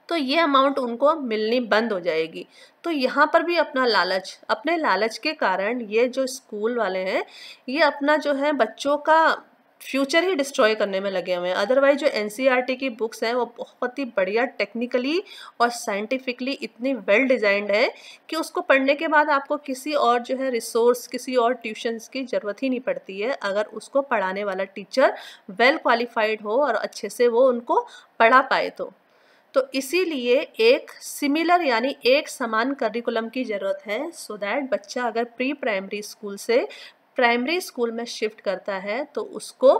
[SPEAKER 1] तो ये अमाउंट उनको मिलनी बंद हो जाएगी। तो यहाँ पर भी अपना लालच, अपने लालच के कारण ये जो स्कूल वाले हैं ये अपना जो है बच्चों का फ्यूचर ही डिस्ट्रॉय करने में लगे हुए हैं। अदरवाइज जो NCERT की बुक्स हैं वो बहुत ही बढ़िया टेक्निकली और साइंटिफिकली इतनी वेल डिज़ाइंड है कि उसको पढ़ने के बाद आपको किसी और जो है रिसोर्स, किसी और ट्यूशन्स की ज़रूरत ही नहीं पड़ती है, अगर उसको पढ़ाने वाला टीचर वेल क्वालिफाइड हो और अच्छे से वो उनको पढ़ा पाए तो इसीलिए एक सिमिलर यानी एक समान करिकुलम की ज़रूरत है, सो दैट बच्चा अगर प्री प्राइमरी स्कूल से प्राइमरी स्कूल में शिफ्ट करता है तो उसको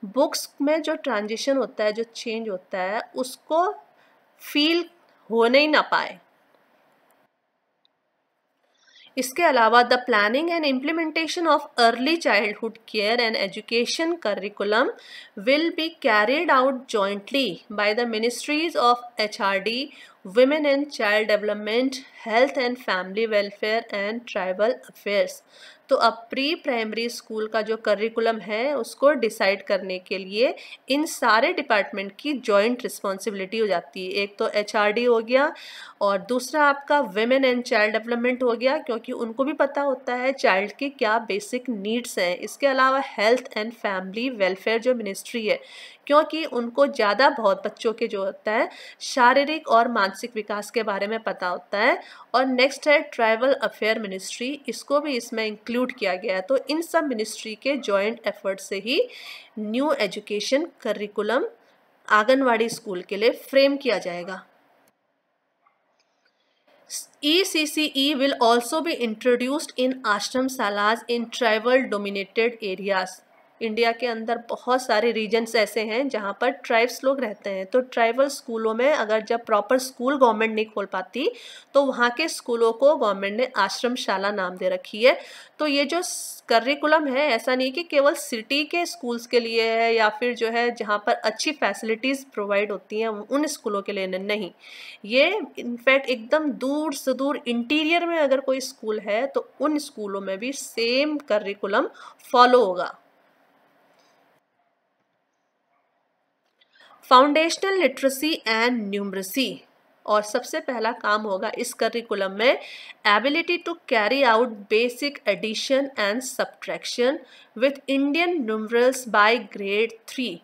[SPEAKER 1] बुक्स में जो ट्रांजिशन होता है, जो चेंज होता है, उसको फील होने ही ना पाए। इसके अलावा the planning and implementation of early childhood care and education curriculum will be carried out jointly by the ministries of HRD, women and child development, health and family welfare and tribal affairs. तो अब pre primary school का जो curriculum है उसको decide करने के लिए इन सारे डिपार्टमेंट की जॉइंट रिस्पॉन्सिबिलिटी हो जाती है। एक तो HRD हो गया और दूसरा आपका वुमेन एंड चाइल्ड डेवलपमेंट हो गया, क्योंकि उनको भी पता होता है चाइल्ड की क्या बेसिक नीड्स हैं। इसके अलावा हेल्थ एंड फैमिली वेलफेयर जो मिनिस्ट्री है, क्योंकि उनको ज़्यादा बहुत बच्चों के जो होता है शारीरिक और मानसिक विकास के बारे में पता होता है। और नेक्स्ट है ट्राइबल अफेयर मिनिस्ट्री, इसको भी इसमें इंक्लूड किया गया है। तो इन सब मिनिस्ट्री के जॉइंट एफर्ट से ही new education curriculum anganwadi school के लिए फ्रेम किया जाएगा। ECCE will also be introduced in ashram salas in tribal dominated areas। India के अंदर बहुत सारे रीजन्स ऐसे हैं जहाँ पर ट्राइब्स लोग रहते हैं, तो ट्राइबल स्कूलों में अगर जब प्रॉपर स्कूल गवर्नमेंट नहीं खोल पाती तो वहाँ के स्कूलों को गवर्नमेंट ने आश्रमशाला नाम दे रखी है। तो ये जो करिकुलम है ऐसा नहीं कि केवल सिटी के स्कूल्स के लिए है या फिर जो है जहाँ पर अच्छी फैसिलिटीज़ प्रोवाइड होती हैं उन स्कूलों के लिए नहीं, ये इनफैक्ट एकदम दूर से दूर इंटीरियर में अगर कोई स्कूल है तो उन स्कूलों में भी सेम करिकुलम फॉलो होगा। फाउंडेशनल लिटरेसी एंड न्यूमरेसी, और सबसे पहला काम होगा इस करिकुलम में ability to carry out basic addition and subtraction with Indian numerals by grade 3।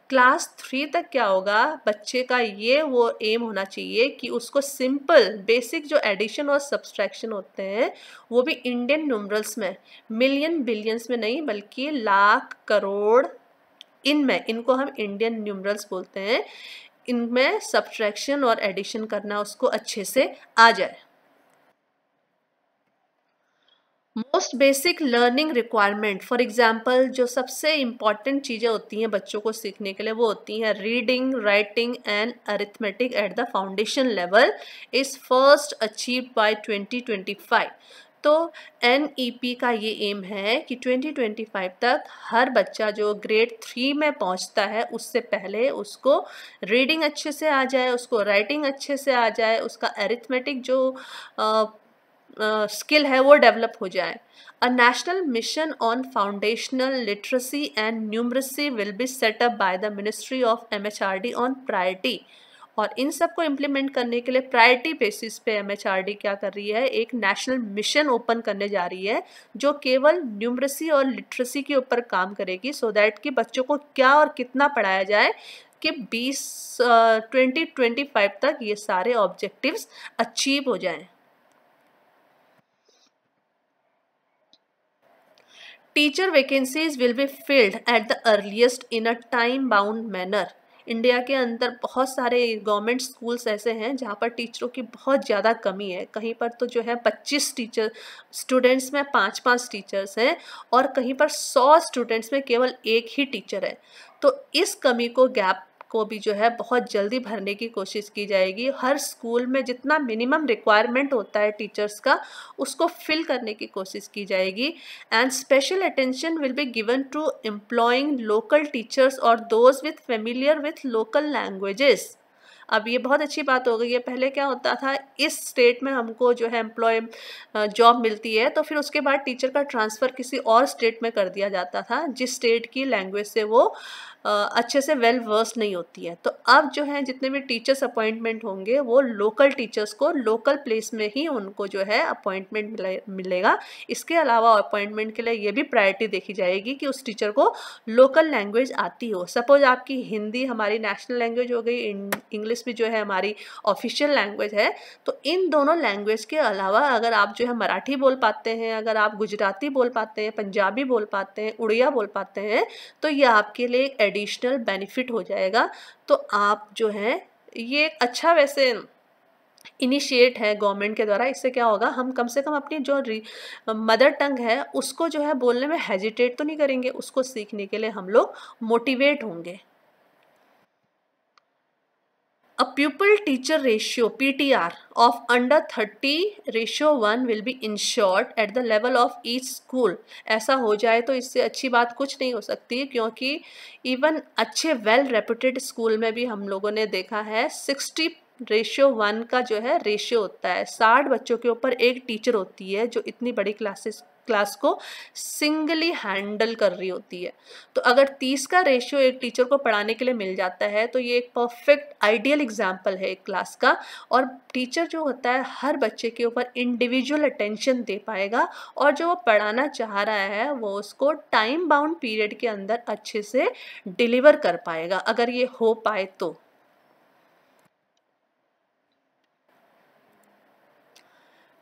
[SPEAKER 1] Class 3 तक क्या होगा, बच्चे का ये वो एम होना चाहिए कि उसको सिंपल बेसिक जो एडिशन और सब्ट्रैक्शन होते हैं वो भी इंडियन न्यूमरल्स में, मिलियन बिलियंस में नहीं बल्कि लाख करोड़ इनमें, इनको हम इंडियन न्यूमरल्स बोलते हैं, इनमें सब्ट्रैक्शन और एडिशन करना उसको अच्छे से आ जाए। Most basic learning requirement, for example जो सबसे इम्पॉर्टेंट चीज़ें होती हैं बच्चों को सीखने के लिए वो होती हैं reading, writing and arithmetic at the foundation level is first achieved by 2025। तो NEP का ये एम है कि 2025 तक हर बच्चा जो ग्रेड 3 में पहुंचता है उससे पहले उसको रीडिंग अच्छे से आ जाए, उसको राइटिंग अच्छे से आ जाए, उसका अरिथमेटिक जो स्किल है वो डेवलप हो जाए। A national mission on foundational literacy and numeracy will be set up by the ministry of MHRD on priority. और इन सब को इम्प्लीमेंट करने के लिए प्रायोरिटी बेसिस पे MHRD क्या कर रही है, एक नेशनल मिशन ओपन करने जा रही है जो केवल न्यूमरेसी और लिटरेसी के ऊपर काम करेगी, सो दैट कि बच्चों को क्या और कितना पढ़ाया जाए कि 2025 तक ये सारे ऑब्जेक्टिव्स अचीव हो जाएं। Teacher vacancies will be filled at the earliest in a time bound manner. India के अंदर बहुत सारे गवर्नमेंट स्कूल्स ऐसे हैं जहाँ पर टीचरों की बहुत ज़्यादा कमी है। कहीं पर तो जो है 25 टीचर स्टूडेंट्स में 5-5 टीचर्स हैं और कहीं पर 100 स्टूडेंट्स में केवल एक ही टीचर है। तो इस कमी को गैप को भी जो है बहुत जल्दी भरने की कोशिश की जाएगी। हर स्कूल में जितना मिनिमम रिक्वायरमेंट होता है टीचर्स का उसको फिल करने की कोशिश की जाएगी। And special attention will be given to employing local teachers or those with familiar with local languages. अब ये बहुत अच्छी बात हो गई है। पहले क्या होता था, इस स्टेट में हमको जो है जॉब मिलती है तो फिर उसके बाद टीचर का ट्रांसफ़र किसी और स्टेट में कर दिया जाता था जिस स्टेट की लैंग्वेज से वो अच्छे से वेल वर्स नहीं होती है। तो अब जो है जितने भी टीचर्स अपॉइंटमेंट होंगे वो लोकल टीचर्स को लोकल प्लेस में ही उनको जो है अपॉइंटमेंट मिलेगा। इसके अलावा अपॉइंटमेंट के लिए ये भी प्रायोरिटी देखी जाएगी कि उस टीचर को लोकल लैंग्वेज आती हो। सपोज आपकी हिंदी हमारी नेशनल लैंग्वेज हो गई, इंग्लिश भी जो है हमारी ऑफिशियल लैंग्वेज है, तो इन दोनों लैंग्वेज के अलावा अगर आप जो है मराठी बोल पाते हैं, अगर आप गुजराती बोल पाते हैं, पंजाबी बोल पाते हैं, उड़िया बोल पाते हैं, तो ये आपके लिए एक एडिशनल बेनिफिट हो जाएगा। तो आप जो है ये एक अच्छा वैसे इनिशिएट है गवर्नमेंट के द्वारा। इससे क्या होगा, हम कम से कम अपनी जो मदर टंग है उसको जो है बोलने में हेजिटेट तो नहीं करेंगे, उसको सीखने के लिए हम लोग मोटिवेट होंगे। A pupil teacher ratio PTR of under 30:1 will be ensured at the level of each school। ऐसा हो जाए तो इससे अच्छी बात कुछ नहीं हो सकती, क्योंकि इवन अच्छे वेल रेप्यूटेड स्कूल में भी हम लोगों ने देखा है 60:1 का जो है रेशियो होता है। 60 बच्चों के ऊपर एक टीचर होती है जो इतनी बड़ी क्लास को सिंगली हैंडल कर रही होती है। तो अगर 30 का रेशियो एक टीचर को पढ़ाने के लिए मिल जाता है तो ये एक परफेक्ट आइडियल एग्जाम्पल है एक क्लास का। और टीचर जो होता है हर बच्चे के ऊपर इंडिविजुअल अटेंशन दे पाएगा और जो वो पढ़ाना चाह रहा है वो उसको टाइम बाउंड पीरियड के अंदर अच्छे से डिलीवर कर पाएगा, अगर ये हो पाए तो।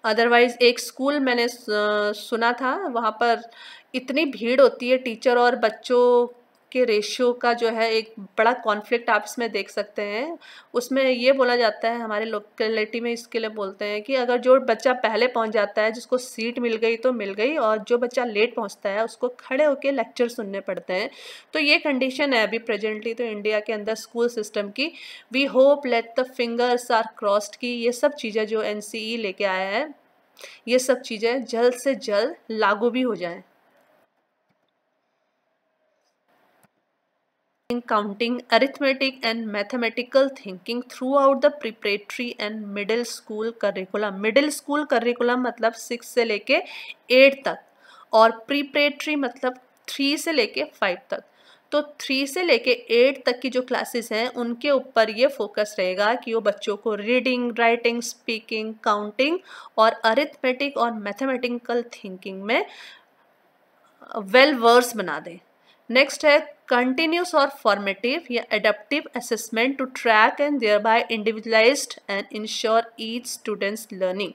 [SPEAKER 1] अदरवाइज़ एक स्कूल मैंने सुना था, वहाँ पर इतनी भीड़ होती है टीचर और बच्चों के रेशियो का जो है एक बड़ा कॉन्फ्लिक्ट आप इसमें देख सकते हैं। उसमें ये बोला जाता है, हमारे लोकेलिटी में इसके लिए बोलते हैं कि अगर जो बच्चा पहले पहुँच जाता है जिसको सीट मिल गई तो मिल गई, और जो बच्चा लेट पहुँचता है उसको खड़े होकर लेक्चर सुनने पड़ते हैं। तो ये कंडीशन है अभी प्रेजेंटली तो इंडिया के अंदर स्कूल सिस्टम की। We hope let the fingers are crossed की ये सब चीज़ें जो NCE लेके आया है, ये सब चीज़ें जल्द से जल्द लागू भी हो जाएं। Counting, arithmetic and mathematical thinking throughout the preparatory and middle school curriculum। Middle school curriculum मतलब 6 से लेके 8 तक, और प्रीपरेटरी मतलब 3 से लेके 5 तक। तो 3 से लेके 8 तक की जो क्लासेस हैं उनके ऊपर ये फोकस रहेगा कि वो बच्चों को रीडिंग, राइटिंग, स्पीकिंग, काउंटिंग और अरिथमेटिक और मैथमेटिकल थिंकिंग में वेल वर्स बना दें। नेक्स्ट है कंटिन्यूस और फॉर्मेटिव या adaptive assessment to track and thereby individualised and ensure each students learning.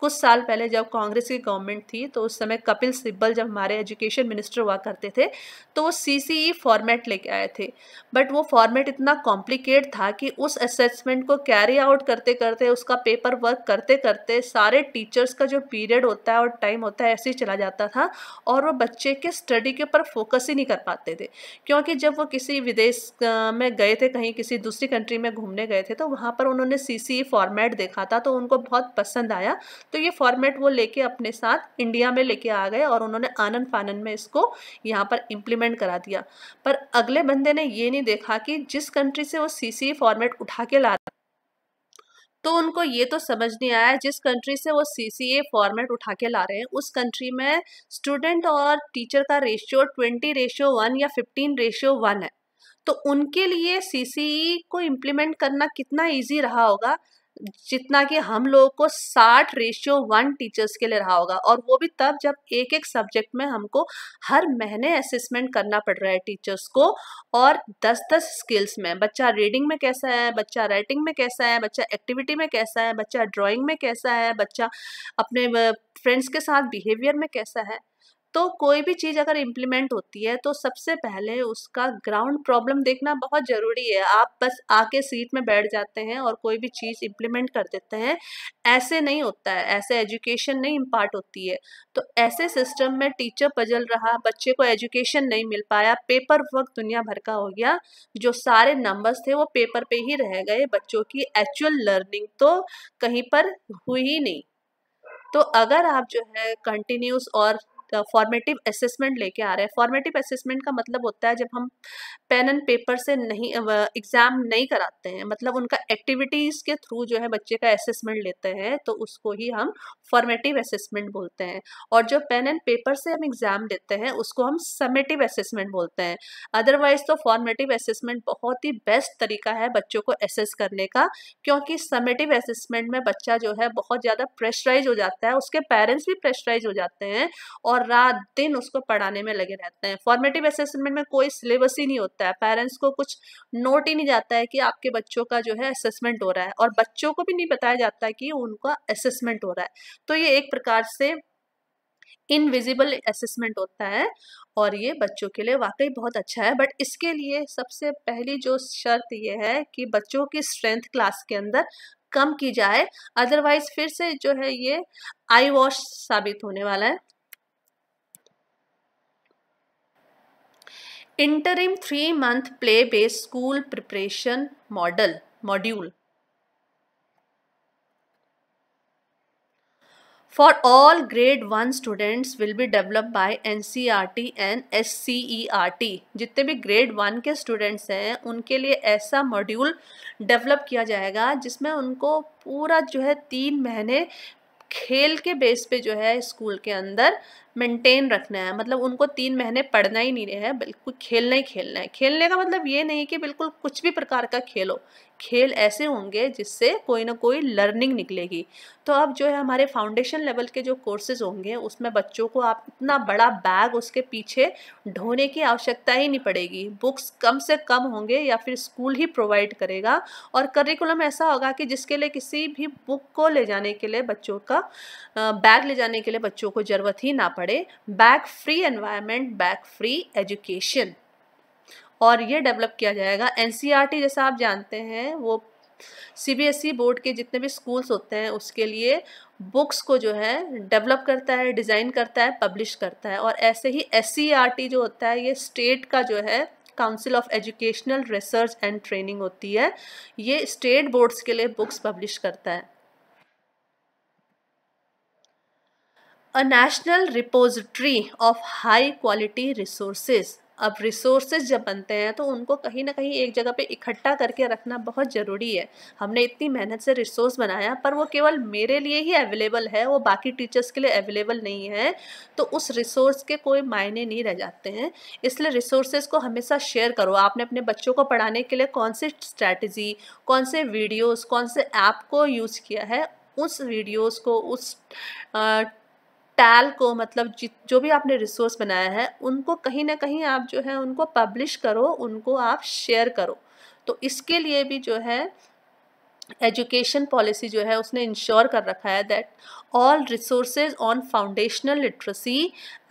[SPEAKER 1] कुछ साल पहले जब कांग्रेस की गवर्नमेंट थी तो उस समय कपिल सिब्बल जब हमारे एजुकेशन मिनिस्टर हुआ करते थे तो वो CCE फॉर्मेट लेके आए थे। बट वो फॉर्मेट इतना कॉम्प्लिकेट था कि उस असेसमेंट को कैरी आउट करते करते, उसका पेपर वर्क करते करते सारे टीचर्स का जो पीरियड होता है और टाइम होता है ऐसे ही चला जाता था और वो बच्चे के स्टडी के ऊपर फोकस ही नहीं कर पाते थे। क्योंकि जब वो किसी विदेश में गए थे, कहीं किसी दूसरी कंट्री में घूमने गए थे, तो वहाँ पर उन्होंने CCE फॉर्मेट देखा था तो उनको बहुत पसंद आया। तो ये फॉर्मेट वो लेके अपने साथ इंडिया में लेके आ गए और उन्होंने आनन फानन में इसको यहाँ पर इम्प्लीमेंट करा दिया। पर अगले बंदे ने ये नहीं देखा कि जिस कंट्री से वो CCE फॉर्मेट उठा के ला रहा, तो उनको ये तो समझ नहीं आया जिस कंट्री से वो CCA फॉर्मेट उठा के ला रहे हैं उस कंट्री में स्टूडेंट और टीचर का रेशियो 20:1 या 15:1 है। तो उनके लिए CCE को इम्प्लीमेंट करना कितना ईजी रहा होगा, जितना कि हम लोगों को 60:1 टीचर्स के लिए रहा होगा, और वो भी तब जब एक एक सब्जेक्ट में हमको हर महीने असेसमेंट करना पड़ रहा है टीचर्स को, और 10-10 स्किल्स में, बच्चा रीडिंग में कैसा है, बच्चा राइटिंग में कैसा है, बच्चा एक्टिविटी में कैसा है, बच्चा ड्राइंग में कैसा है, बच्चा अपने फ्रेंड्स के साथ बिहेवियर में कैसा है। तो कोई भी चीज़ अगर इम्प्लीमेंट होती है तो सबसे पहले उसका ग्राउंड प्रॉब्लम देखना बहुत ज़रूरी है। आप बस आके सीट में बैठ जाते हैं और कोई भी चीज़ इम्प्लीमेंट कर देते हैं, ऐसे नहीं होता है, ऐसे एजुकेशन नहीं इम्पार्ट होती है। तो ऐसे सिस्टम में टीचर पजल रहा, बच्चे को एजुकेशन नहीं मिल पाया, पेपर वर्क दुनिया भर का हो गया, जो सारे नंबर्स थे वो पेपर पे ही रह गए, बच्चों की एक्चुअल लर्निंग तो कहीं पर हुई ही नहीं। तो अगर आप जो है कंटिन्यूस और फॉर्मेटिव असेसमेंट लेके आ रहे हैं, फॉर्मेटिव असेसमेंट का मतलब होता है जब हम पेन एंड पेपर से नहीं एग्जाम नहीं कराते हैं, मतलब उनका एक्टिविटीज के थ्रू जो है बच्चे का असेसमेंट लेते हैं, तो उसको ही हम फॉर्मेटिव असेसमेंट बोलते हैं। और जो पेन एंड पेपर से हम एग्जाम देते हैं उसको हम समेटिव असेसमेंट बोलते हैं। अदरवाइज तो फॉर्मेटिव असेसमेंट बहुत ही बेस्ट तरीका है बच्चों को असेस करने का, क्योंकि समेटिव असेसमेंट में बच्चा जो है बहुत ज़्यादा प्रेशराइज हो जाता है, उसके पेरेंट्स भी प्रेशराइज हो जाते हैं और रात दिन उसको पढ़ाने में लगे रहते हैं। फॉर्मेटिव असेसमेंट में कोई सिलेबस ही नहीं होता है, पेरेंट्स को कुछ नोट ही नहीं जाता है कि आपके बच्चों का जो है असेसमेंट हो रहा है, और बच्चों को भी नहीं बताया जाता है कि उनका असेसमेंट हो रहा है। तो ये एक प्रकार से इनविजिबल असेसमेंट होता है, और ये बच्चों के लिए वाकई बहुत अच्छा है। बट इसके लिए सबसे पहली जो शर्त ये है कि बच्चों की स्ट्रेंथ क्लास के अंदर कम की जाए, अदरवाइज फिर से जो है ये आई वॉश साबित होने वाला है। Interim 3 month play based school preparation module for all grade 1 students will be developed by NCERT and SCERT। जितने भी grade 1 के students हैं उनके लिए ऐसा मॉड्यूल डेवलप किया जाएगा जिसमें उनको पूरा जो है 3 महीने खेल के बेस पे जो है स्कूल के अंदर मेंटेन रखना है। मतलब उनको 3 महीने पढ़ना ही नहीं है, बिल्कुल खेलना ही खेलना है। खेलने का मतलब ये नहीं कि बिल्कुल कुछ भी प्रकार का खेलो, खेल ऐसे होंगे जिससे कोई ना कोई लर्निंग निकलेगी। तो अब जो है हमारे फाउंडेशन लेवल के जो कोर्सेज होंगे उसमें बच्चों को आप इतना बड़ा बैग उसके पीछे ढोने की आवश्यकता ही नहीं पड़ेगी, बुक्स कम से कम होंगे या फिर स्कूल ही प्रोवाइड करेगा। और करिकुलम ऐसा होगा कि जिसके लिए किसी भी बुक को ले जाने के लिए बच्चों का बैग ले जाने के लिए बच्चों को ज़रूरत ही ना पड़े। Bag free environment, bag free education, और ये डेवलप किया जाएगा। एनसीईआरटी जैसा आप जानते हैं वो सीबीएसई बोर्ड के जितने भी स्कूल्स होते हैं उसके लिए बुक्स को जो है डेवलप करता है, डिज़ाइन करता है, पब्लिश करता है। और ऐसे ही एससीईआरटी जो होता है ये स्टेट का जो है council of educational research and training होती है, ये स्टेट बोर्ड्स के लिए बुक्स पब्लिश करता है। A national repository of high quality resources. अब रिसोर्सेज जब बनते हैं तो उनको कहीं ना कहीं एक जगह पे इकट्ठा करके रखना बहुत ज़रूरी है। हमने इतनी मेहनत से रिसोर्स बनाया पर वो केवल मेरे लिए ही अवेलेबल है, वो बाकी टीचर्स के लिए अवेलेबल नहीं है, तो उस रिसोर्स के कोई मायने नहीं रह जाते हैं। इसलिए रिसोर्सेज को हमेशा शेयर करो। आपने अपने बच्चों को पढ़ाने के लिए कौन सी स्ट्रैटेजी, कौन से वीडियोज़, कौन से ऐप को यूज़ किया है, उस वीडियोज़ को, उस टैल को, मतलब जो भी आपने रिसोर्स बनाया है उनको कहीं ना कहीं आप जो है उनको पब्लिश करो, उनको आप शेयर करो। तो इसके लिए भी जो है एजुकेशन पॉलिसी जो है उसने इंश्योर कर रखा है that all resources on foundational literacy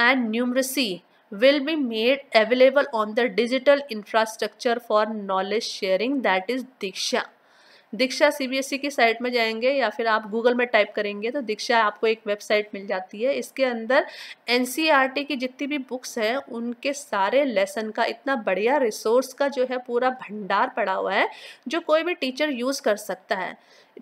[SPEAKER 1] and numeracy will be made available on the digital infrastructure for knowledge sharing, that is Diksha. Diksha CBSE की साइट में जाएंगे या फिर आप गूगल में टाइप करेंगे तो दीक्षा आपको एक वेबसाइट मिल जाती है। इसके अंदर एनसीईआरटी की जितनी भी बुक्स हैं उनके सारे लेसन का इतना बढ़िया रिसोर्स का जो है पूरा भंडार पड़ा हुआ है जो कोई भी टीचर यूज़ कर सकता है।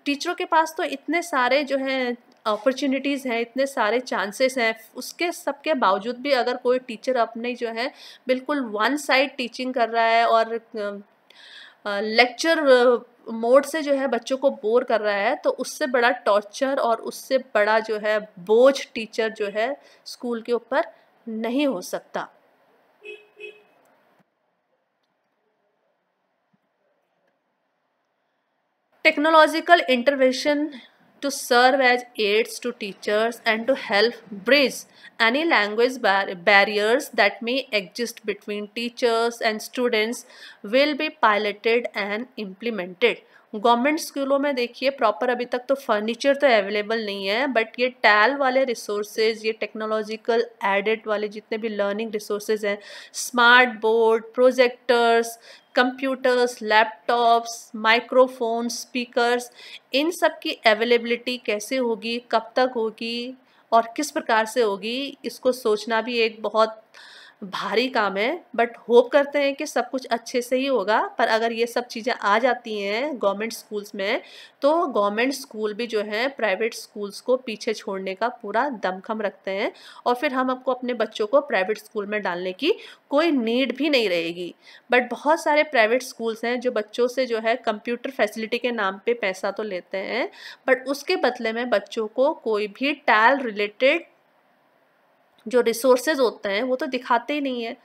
[SPEAKER 1] टीचरों के पास तो इतने सारे जो हैं अपॉर्चुनिटीज़ हैं, इतने सारे चांसेस हैं, उसके सबके बावजूद भी अगर कोई टीचर अपने जो है बिल्कुल वन साइड टीचिंग कर रहा है और लेक्चर मोड से जो है बच्चों को बोर कर रहा है, तो उससे बड़ा टॉर्चर और उससे बड़ा जो है बोझ टीचर जो है स्कूल के ऊपर नहीं हो सकता। Technological intervention to serve as aids to teachers and to help bridge any language barriers that may exist between teachers and students will be piloted and implemented. Government स्कूलों में देखिए प्रॉपर अभी तक तो फर्नीचर तो अवेलेबल नहीं है, but ये टैल वाले रिसोर्सेज, ये टेक्नोलॉजिकल एडेड वाले जितने भी लर्निंग रिसोर्सेज हैं, smart board, projectors, computers, laptops, microphone, speakers, इन सब की अवेलेबिलिटी कैसे होगी, कब तक होगी और किस प्रकार से होगी, इसको सोचना भी एक बहुत भारी काम है। बट होप करते हैं कि सब कुछ अच्छे से ही होगा। पर अगर ये सब चीज़ें आ जाती हैं गवर्नमेंट स्कूल्स में, तो गवर्नमेंट स्कूल भी जो है प्राइवेट स्कूल्स को पीछे छोड़ने का पूरा दमखम रखते हैं, और फिर हम आपको अपने बच्चों को प्राइवेट स्कूल में डालने की कोई नीड भी नहीं रहेगी। बट बहुत सारे प्राइवेट स्कूल्स हैं जो बच्चों से जो है कंप्यूटर फैसिलिटी के नाम पे पैसा तो लेते हैं, बट उसके बदले में बच्चों को कोई भी टैल रिलेटेड जो रिसोर्सेज होते हैं वो तो दिखाते ही नहीं है।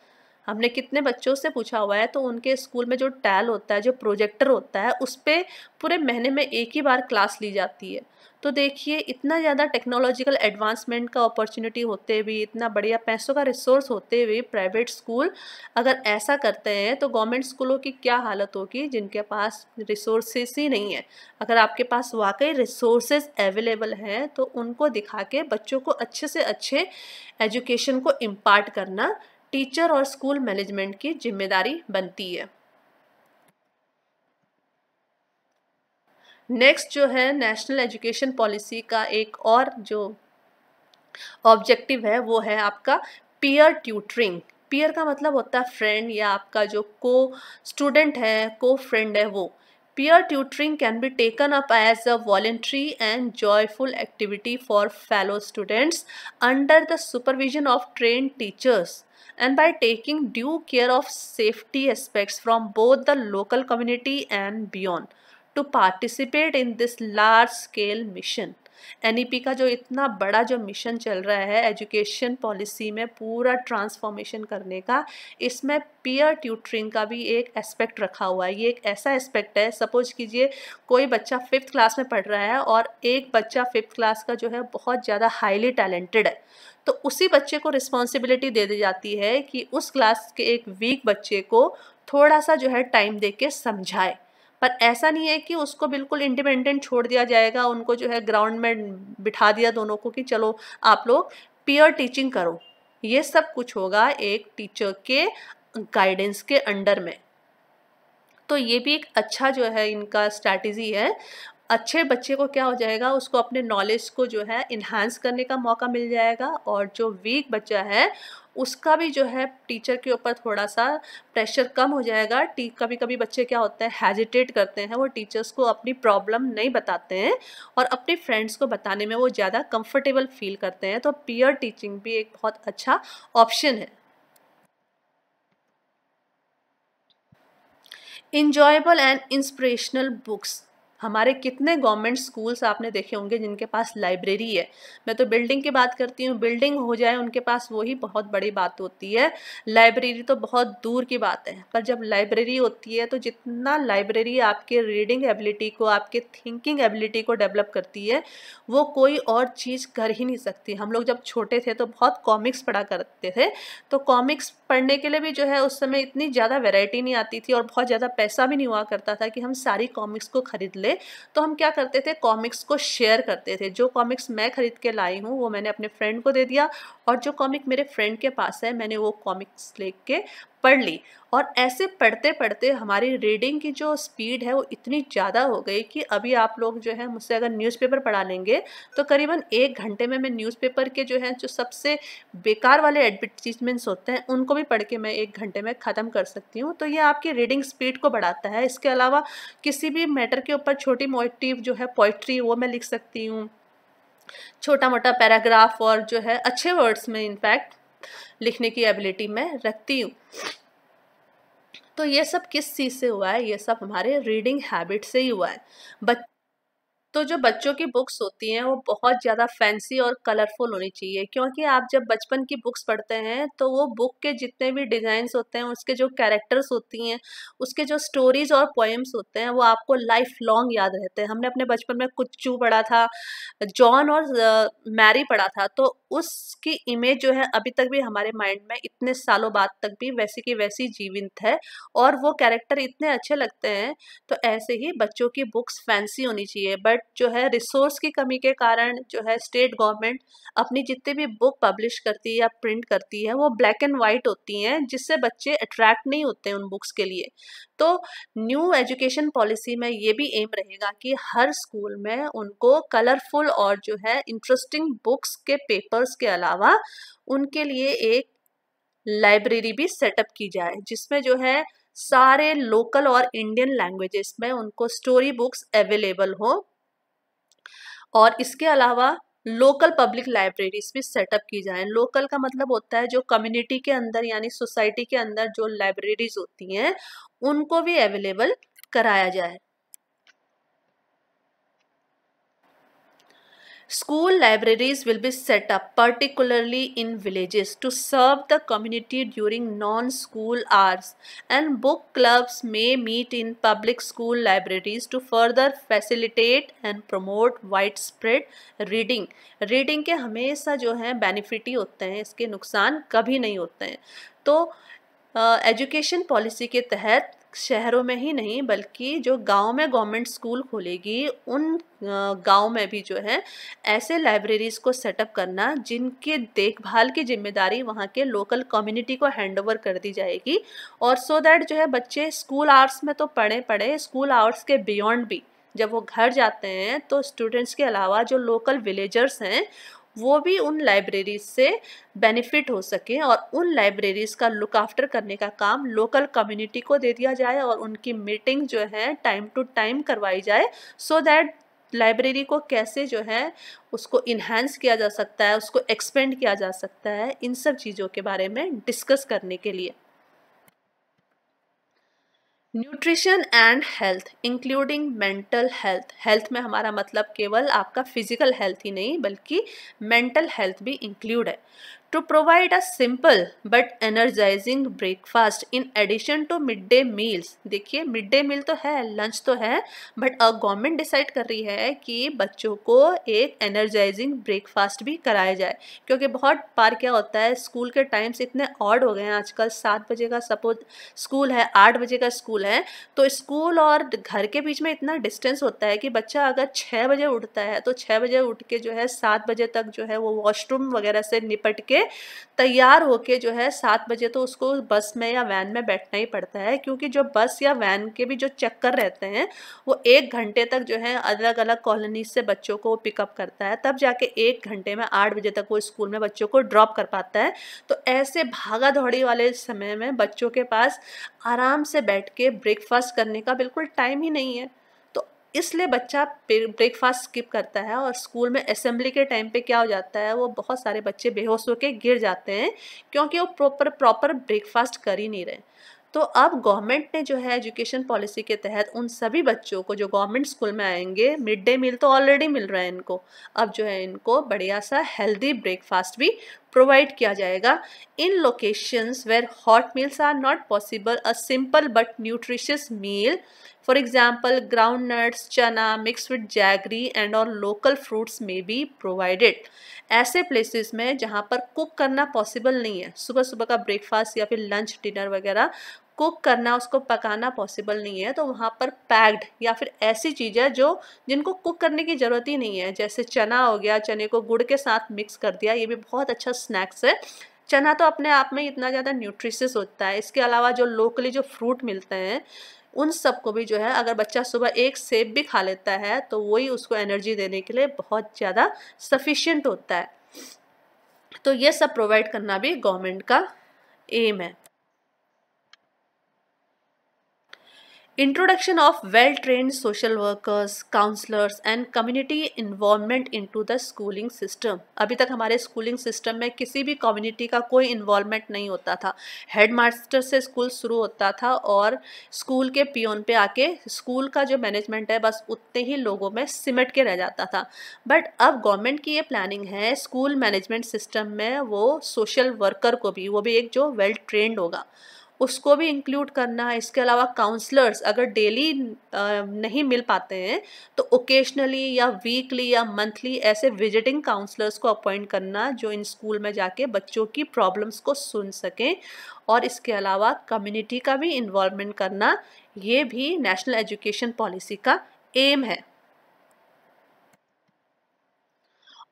[SPEAKER 1] हमने कितने बच्चों से पूछा हुआ है, तो उनके स्कूल में जो टैल होता है, जो प्रोजेक्टर होता है, उस पर पूरे महीने में एक ही बार क्लास ली जाती है। तो देखिए इतना ज़्यादा टेक्नोलॉजिकल एडवांसमेंट का अपॉर्चुनिटी होते हुए, इतना बढ़िया पैसों का रिसोर्स होते हुए प्राइवेट स्कूल अगर ऐसा करते हैं, तो गवर्नमेंट स्कूलों की क्या हालत होगी जिनके पास रिसोर्सेस ही नहीं है। अगर आपके पास वाकई रिसोर्सेज अवेलेबल हैं, तो उनको दिखा के बच्चों को अच्छे से अच्छे एजुकेशन को इम्पार्ट करना टीचर और स्कूल मैनेजमेंट की जिम्मेदारी बनती है। नेक्स्ट जो है नेशनल एजुकेशन पॉलिसी का एक और जो ऑब्जेक्टिव है वो है आपका पीयर ट्यूटरिंग। पीयर का मतलब होता है फ्रेंड, या आपका जो को स्टूडेंट है, को फ्रेंड है वो। Peer tutoring can be taken up as a voluntary and joyful activity for fellow students under the supervision of trained teachers, and by taking due care of safety aspects from both the local community and beyond to participate in this large scale mission. NEP का जो इतना बड़ा जो mission चल रहा है education policy में पूरा ट्रांसफॉर्मेशन करने का, इसमें पीयर ट्यूटरिंग का भी एक एस्पेक्ट रखा हुआ है। ये एक ऐसा एस्पेक्ट है, सपोज कीजिए कोई बच्चा 5th क्लास में पढ़ रहा है और एक बच्चा 5th क्लास का जो है बहुत ज़्यादा हाईली टैलेंटेड है, तो उसी बच्चे को रिस्पॉन्सिबिलिटी दे दी जाती है कि उस क्लास के एक वीक बच्चे को थोड़ा सा जो है टाइम दे के समझाए। पर ऐसा नहीं है कि उसको बिल्कुल इंडिपेंडेंट छोड़ दिया जाएगा, उनको जो है ग्राउंड में बिठा दिया दोनों को कि चलो आप लोग पीयर टीचिंग करो। ये सब कुछ होगा एक टीचर के गाइडेंस के अंडर में। तो ये भी एक अच्छा जो है इनका स्ट्रैटेजी है। अच्छे बच्चे को क्या हो जाएगा, उसको अपने नॉलेज को जो है इन्हांस करने का मौका मिल जाएगा, और जो वीक बच्चा है उसका भी जो है टीचर के ऊपर थोड़ा सा प्रेशर कम हो जाएगा। कभी कभी बच्चे क्या होते हैं, हेजिटेट करते हैं, वो टीचर्स को अपनी प्रॉब्लम नहीं बताते हैं और अपने फ्रेंड्स को बताने में वो ज़्यादा कंफर्टेबल फील करते हैं। तो पीयर टीचिंग भी एक बहुत अच्छा ऑप्शन है। Enjoyable and inspirational books. हमारे कितने गवर्नमेंट स्कूल्स आपने देखे होंगे जिनके पास लाइब्रेरी है। मैं तो बिल्डिंग की बात करती हूँ, बिल्डिंग हो जाए उनके पास वही बहुत बड़ी बात होती है, लाइब्रेरी तो बहुत दूर की बात है। पर जब लाइब्रेरी होती है तो जितना लाइब्रेरी आपके रीडिंग एबिलिटी को, आपके थिंकिंग एबिलिटी को डेवलप करती है, वो कोई और चीज़ कर ही नहीं सकती। हम लोग जब छोटे थे तो बहुत कॉमिक्स पढ़ा करते थे, तो कॉमिक्स पढ़ने के लिए भी जो है उस समय इतनी ज़्यादा वैरायटी नहीं आती थी और बहुत ज़्यादा पैसा भी नहीं हुआ करता था कि हम सारी कॉमिक्स को खरीद ले। तो हम क्या करते थे, कॉमिक्स को शेयर करते थे। जो कॉमिक्स मैं खरीद के लाई हूँ वो मैंने अपने फ्रेंड को दे दिया, और जो कॉमिक मेरे फ्रेंड के पास है मैंने वो कॉमिक्स लेके पढ़ ली। और ऐसे पढ़ते पढ़ते हमारी रीडिंग की जो स्पीड है वो इतनी ज़्यादा हो गई कि अभी आप लोग जो है मुझसे अगर न्यूज़पेपर पढ़ा लेंगे तो करीबन 1 घंटे में मैं न्यूज़पेपर के जो है जो सबसे बेकार वाले एडवर्टीजमेंट्स होते हैं उनको भी पढ़ के मैं 1 घंटे में ख़त्म कर सकती हूँ। तो ये आपकी रीडिंग स्पीड को बढ़ाता है। इसके अलावा किसी भी मैटर के ऊपर छोटी मोटी जो है पोइट्री वो मैं लिख सकती हूँ, छोटा मोटा पैराग्राफ, और जो है अच्छे वर्ड्स में इनफैक्ट लिखने की एबिलिटी मैं रखती हूँ। तो ये सब किस चीज़ से हुआ है, ये सब हमारे रीडिंग हैबिट से ही हुआ है। तो जो बच्चों की बुक्स होती हैं वो बहुत ज़्यादा फैंसी और कलरफुल होनी चाहिए, क्योंकि आप जब बचपन की बुक्स पढ़ते हैं तो वो बुक के जितने भी डिज़ाइंस होते हैं, उसके जो कैरेक्टर्स होती हैं, उसके जो स्टोरीज और पोएम्स होते हैं, वो आपको लाइफ लॉन्ग याद रहते हैं। हमने अपने बचपन में कुच्चू पढ़ा था, जॉन और मैरी पढ़ा था, तो उसकी इमेज जो है अभी तक भी हमारे माइंड में इतने सालों बाद तक भी वैसी की वैसी जीवित है, और वो कैरेक्टर इतने अच्छे लगते हैं। तो ऐसे ही बच्चों की बुक्स फैंसी होनी चाहिए, बट जो है रिसोर्स की कमी के कारण जो है स्टेट गवर्नमेंट अपनी जितनी भी बुक पब्लिश करती है या प्रिंट करती है वो ब्लैक एंड वाइट होती हैं, जिससे बच्चे अट्रैक्ट नहीं होते हैं उन बुक्स के लिए। तो न्यू एजुकेशन पॉलिसी में ये भी एम रहेगा कि हर स्कूल में उनको कलरफुल और जो है इंटरेस्टिंग बुक्स के पेपर्स के अलावा उनके लिए एक लाइब्रेरी भी सेटअप की जाए, जिसमें जो है सारे लोकल और इंडियन लैंग्वेजेस में उनको स्टोरी बुक्स अवेलेबल हो। और इसके अलावा लोकल पब्लिक लाइब्रेरीज भी सेटअप की जाए। लोकल का मतलब होता है जो कम्युनिटी के अंदर यानी सोसाइटी के अंदर जो लाइब्रेरीज होती हैं उनको भी अवेलेबल कराया जाए। School libraries will be set up, particularly in villages, to serve the community during non-school hours, and book clubs may meet in public school libraries to further facilitate and promote widespread reading. Reading के हमेशा जो है benefit ही होते हैं, इसके नुकसान कभी नहीं होते हैं। तो एजुकेशन पॉलिसी के तहत शहरों में ही नहीं बल्कि जो गांव में गवर्नमेंट स्कूल खोलेगी उन गांव में भी जो है ऐसे लाइब्रेरीज को सेटअप करना जिनके देखभाल की जिम्मेदारी वहाँ के लोकल कम्युनिटी को हैंड ओवर कर दी जाएगी, और सो दैट जो है बच्चे स्कूल आवर्स में तो पढ़े स्कूल आवर्स के बियॉन्ड भी जब वो घर जाते हैं तो स्टूडेंट्स के अलावा जो लोकल विलेजर्स हैं वो भी उन लाइब्रेरीज से बेनिफिट हो सके, और उन लाइब्रेरीज का लुक आफ्टर करने का काम लोकल कम्युनिटी को दे दिया जाए और उनकी मीटिंग जो है टाइम टू टाइम करवाई जाए, सो दैट लाइब्रेरी को कैसे जो है उसको इन्हांस किया जा सकता है, उसको एक्सपेंड किया जा सकता है, इन सब चीज़ों के बारे में डिस्कस करने के लिए। Nutrition and health including mental health. Health में हमारा मतलब केवल आपका फिजिकल हेल्थ ही नहीं बल्कि मेंटल हेल्थ भी इंक्लूड है। To provide a simple but energising breakfast in addition to mid day meals. देखिए मिड डे मील तो है, लंच तो है, बट गवर्नमेंट डिसाइड कर रही है कि बच्चों को एक एनर्जाइजिंग ब्रेकफास्ट भी कराया जाए, क्योंकि बहुत बार क्या होता है स्कूल के टाइम्स इतने ऑड हो गए हैं आजकल। 7 बजे का सपोज स्कूल है, 8 बजे का स्कूल है, तो स्कूल और घर के बीच में इतना डिस्टेंस होता है कि बच्चा अगर 6 बजे उठता है तो 6 बजे उठ के जो है 7 बजे तक जो है वो वॉशरूम वगैरह से निपट के तैयार होके जो है 7 बजे तो उसको बस में या वैन में बैठना ही पड़ता है, क्योंकि जो बस या वैन के भी जो चक्कर रहते हैं वो 1 घंटे तक जो है अलग अलग कॉलोनी से बच्चों को पिकअप करता है, तब जाके 1 घंटे में 8 बजे तक वो स्कूल में बच्चों को ड्रॉप कर पाता है। तो ऐसे भागा दौड़ी वाले समय में बच्चों के पास आराम से बैठ के ब्रेकफास्ट करने का बिल्कुल टाइम ही नहीं है, तो इसलिए बच्चा ब्रेकफास्ट स्किप करता है, और स्कूल में असेंबली के टाइम पे क्या हो जाता है वो बहुत सारे बच्चे बेहोश होकर गिर जाते हैं क्योंकि वो प्रॉपर ब्रेकफास्ट कर ही नहीं रहे। तो अब गवर्नमेंट ने जो है एजुकेशन पॉलिसी के तहत उन सभी बच्चों को जो गवर्नमेंट स्कूल में आएंगे, मिड डे मील तो ऑलरेडी मिल रहा है इनको, अब जो है इनको बढ़िया सा हेल्दी ब्रेकफास्ट भी प्रोवाइड किया जाएगा। In locations where hot meals are not possible, a simple but nutritious meal, for example groundnuts, chana mix with jaggery and or local fruits may be provided. ऐसे प्लेसेस में जहाँ पर cook करना possible नहीं है, सुबह सुबह का ब्रेकफास्ट या फिर लंच डिनर वगैरह कुक करना, उसको पकाना पॉसिबल नहीं है, तो वहाँ पर पैक्ड या फिर ऐसी चीज़ें जो जिनको कुक करने की ज़रूरत ही नहीं है, जैसे चना हो गया, चने को गुड़ के साथ मिक्स कर दिया, ये भी बहुत अच्छा स्नैक्स है। चना तो अपने आप में इतना ज़्यादा न्यूट्रिशियस होता है, इसके अलावा जो लोकली जो फ्रूट मिलते हैं उन सबको भी जो है अगर बच्चा सुबह एक सेब भी खा लेता है तो वही उसको एनर्जी देने के लिए बहुत ज़्यादा सफिशिएंट होता है। तो ये सब प्रोवाइड करना भी गवर्नमेंट का एम है। Introduction of well trained social workers, counsellors and community involvement into the schooling system. अभी तक हमारे स्कूलिंग सिस्टम में किसी भी कम्युनिटी का कोई इन्वॉल्वमेंट नहीं होता था। हेड मास्टर से स्कूल शुरू होता था और स्कूल के पियोन पे आके स्कूल का जो मैनेजमेंट है बस उतने ही लोगों में सिमट के रह जाता था। बट अब गवर्नमेंट की ये प्लानिंग है स्कूल मैनेजमेंट सिस्टम में वो सोशल वर्कर को भी, वो भी एक जो वेल ट्रेंड होगा, उसको भी इंक्लूड करना है। इसके अलावा काउंसलर्स अगर डेली नहीं मिल पाते हैं तो ओकेजनली या वीकली या मंथली ऐसे विजिटिंग काउंसलर्स को अपॉइंट करना जो इन स्कूल में जाके बच्चों की प्रॉब्लम्स को सुन सकें। और इसके अलावा कम्युनिटी का भी इन्वॉल्वमेंट करना, ये भी नेशनल एजुकेशन पॉलिसी का एम है।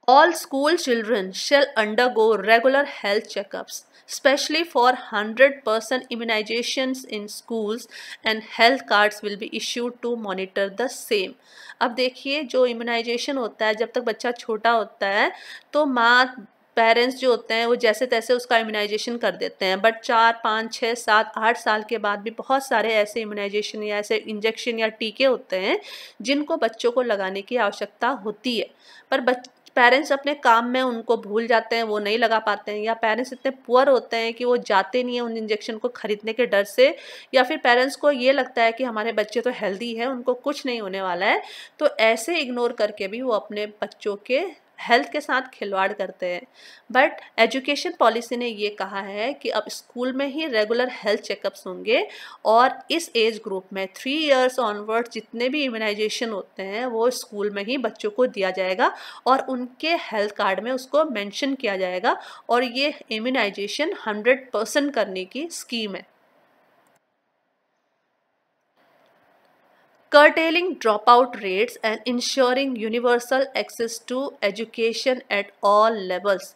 [SPEAKER 1] All school children shall undergo regular health checkups, especially for 100% immunizations in schools, and health cards will be issued to monitor the same। अब देखिए, जो इम्यूनाइजेशन होता है जब तक बच्चा छोटा होता है तो माँ पेरेंट्स जो होते हैं वो जैसे तैसे उसका इम्यूनाइजेशन कर देते हैं। बट 4, 5, 6, 7, 8 साल के बाद भी बहुत सारे ऐसे इम्यूनाइजेशन या ऐसे इंजेक्शन या टीके होते हैं जिनको बच्चों को लगाने की आवश्यकता होती है, पर पेरेंट्स अपने काम में उनको भूल जाते हैं, वो नहीं लगा पाते हैं, या पेरेंट्स इतने पुअर होते हैं कि वो जाते नहीं हैं उन इंजेक्शन को खरीदने के डर से, या फिर पेरेंट्स को ये लगता है कि हमारे बच्चे तो हेल्दी है, उनको कुछ नहीं होने वाला है, तो ऐसे इग्नोर करके भी वो अपने बच्चों के हेल्थ के साथ खिलवाड़ करते हैं। बट एजुकेशन पॉलिसी ने ये कहा है कि अब स्कूल में ही रेगुलर हेल्थ चेकअप्स होंगे और इस एज ग्रुप में 3 इयर्स ऑनवर्ड जितने भी इम्यूनाइजेशन होते हैं वो स्कूल में ही बच्चों को दिया जाएगा और उनके हेल्थ कार्ड में उसको मेंशन किया जाएगा, और ये इम्यूनाइजेशन 100% करने की स्कीम है। Curtailing dropout rates and ensuring universal access to education at all levels।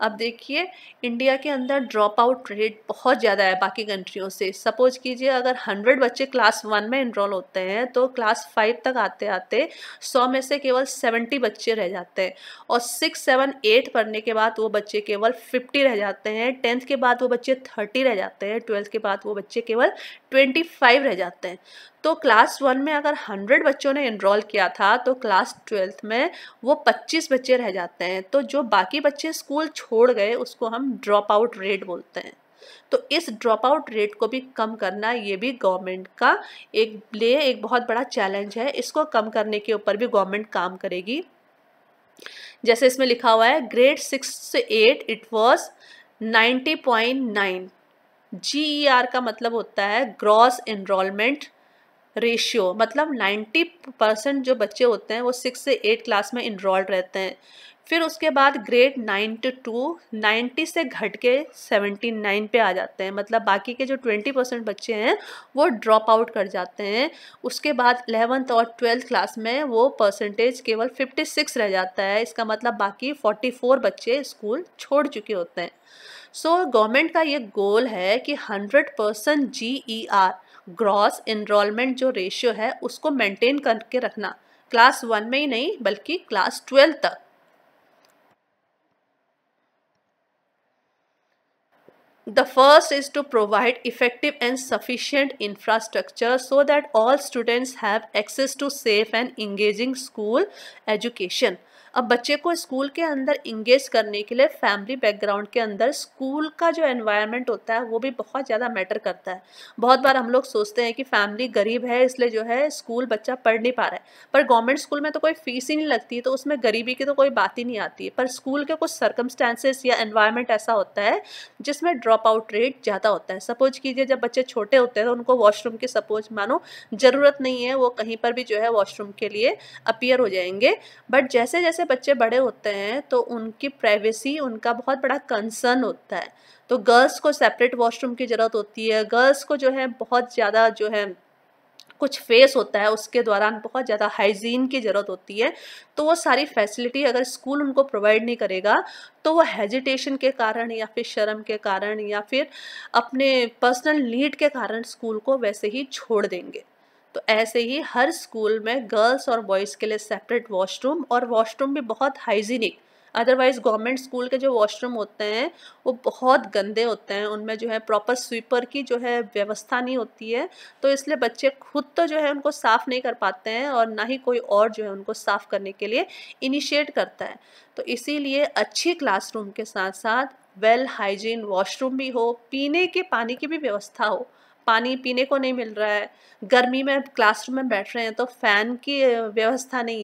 [SPEAKER 1] अब देखिए, इंडिया के अंदर ड्रॉप आउट रेट बहुत ज़्यादा है बाकी कंट्रियों से। सपोज कीजिए अगर 100 बच्चे क्लास 1 में इनरोल होते हैं तो क्लास 5 तक आते आते 100 में से केवल 70 बच्चे रह जाते हैं, और 6, 7, 8 पढ़ने के बाद वो बच्चे केवल 50 रह जाते हैं, 10th के बाद वो बच्चे 30 रह जाते हैं, 12th के बाद वो बच्चे केवल 25 रह जाते हैं। तो क्लास 1 में अगर 100 बच्चों ने इनरोल किया था तो क्लास 12th में वो 25 बच्चे रह जाते हैं। तो जो बाकी बच्चे स्कूल छोड़ गए उसको हम ड्रॉप आउट रेट बोलते हैं। तो इस ड्रॉप आउट रेट को भी कम करना, ये भी गवर्नमेंट का एक बहुत बड़ा चैलेंज है। इसको कम करने के ऊपर भी गवर्नमेंट काम करेगी। जैसे इसमें लिखा हुआ है ग्रेड 6 से 8 इट वॉज 90.9। GER का मतलब होता है ग्रॉस एनरोलमेंट रेशियो, मतलब 90% जो बच्चे होते हैं वो 6 से 8 क्लास में इनरोल्ड रहते हैं। फिर उसके बाद ग्रेड 9 to 2 90 से घट के 79 पे आ जाते हैं, मतलब बाकी के जो 20% बच्चे हैं वो ड्रॉप आउट कर जाते हैं। उसके बाद 11th और 12th क्लास में वो परसेंटेज केवल 56 रह जाता है। इसका मतलब बाकी 44 बच्चे स्कूल छोड़ चुके होते हैं। सो गवर्नमेंट का ये गोल है कि 100% GER ग्रॉस एनरोलमेंट जो रेशियो है उसको मेंटेन करके रखना, क्लास 1 में ही नहीं बल्कि क्लास 12 तक। The first is to provide effective and sufficient infrastructure so that all students have access to safe and engaging school education। अब बच्चे को स्कूल के अंदर इंगेज करने के लिए फैमिली बैकग्राउंड के अंदर स्कूल का जो एनवायरनमेंट होता है वो भी बहुत ज़्यादा मैटर करता है। बहुत बार हम लोग सोचते हैं कि फैमिली गरीब है इसलिए जो है स्कूल बच्चा पढ़ नहीं पा रहा है, पर गवर्नमेंट स्कूल में तो कोई फीस ही नहीं लगती तो उसमें गरीबी की तो कोई बात ही नहीं आती है। पर स्कूल के कुछ सर्कमस्टांसेस या एनवायरनमेंट ऐसा होता है जिसमें ड्रॉप आउट रेट ज़्यादा होता है। सपोज कीजिए जब बच्चे छोटे होते हैं तो उनको वॉशरूम की सपोज मानो ज़रूरत नहीं है, वो कहीं पर भी जो है वॉशरूम के लिए अपीयर हो जाएंगे। बट जैसे जैसे बच्चे बड़े होते हैं तो उनकी प्राइवेसी उनका बहुत बड़ा कंसर्न होता है। तो गर्ल्स को सेपरेट वॉशरूम की ज़रूरत होती है, गर्ल्स को जो है बहुत ज़्यादा जो है कुछ फेस होता है उसके दौरान बहुत ज़्यादा हाइजीन की ज़रूरत होती है। तो वो सारी फैसिलिटी अगर स्कूल उनको प्रोवाइड नहीं करेगा तो वो हेजिटेशन के कारण या फिर शर्म के कारण या फिर अपने पर्सनल नीड के कारण स्कूल को वैसे ही छोड़ देंगे। तो ऐसे ही हर स्कूल में गर्ल्स और बॉयज़ के लिए सेपरेट वॉशरूम, और वॉशरूम भी बहुत हाइजीनिक, अदरवाइज़ गवर्नमेंट स्कूल के जो वॉशरूम होते हैं वो बहुत गंदे होते हैं, उनमें जो है प्रॉपर स्वीपर की जो है व्यवस्था नहीं होती है, तो इसलिए बच्चे खुद तो जो है उनको साफ़ नहीं कर पाते हैं और ना ही कोई और जो है उनको साफ़ करने के लिए इनिशिएट करता है। तो इसीलिए अच्छी क्लासरूम के साथ साथ वेल हाइजीन वॉशरूम भी हो, पीने के पानी की भी व्यवस्था हो। पानी पीने को नहीं मिल रहा है, गर्मी में क्लासरूम में बैठ रहे हैं तो फ़ैन की व्यवस्था नहीं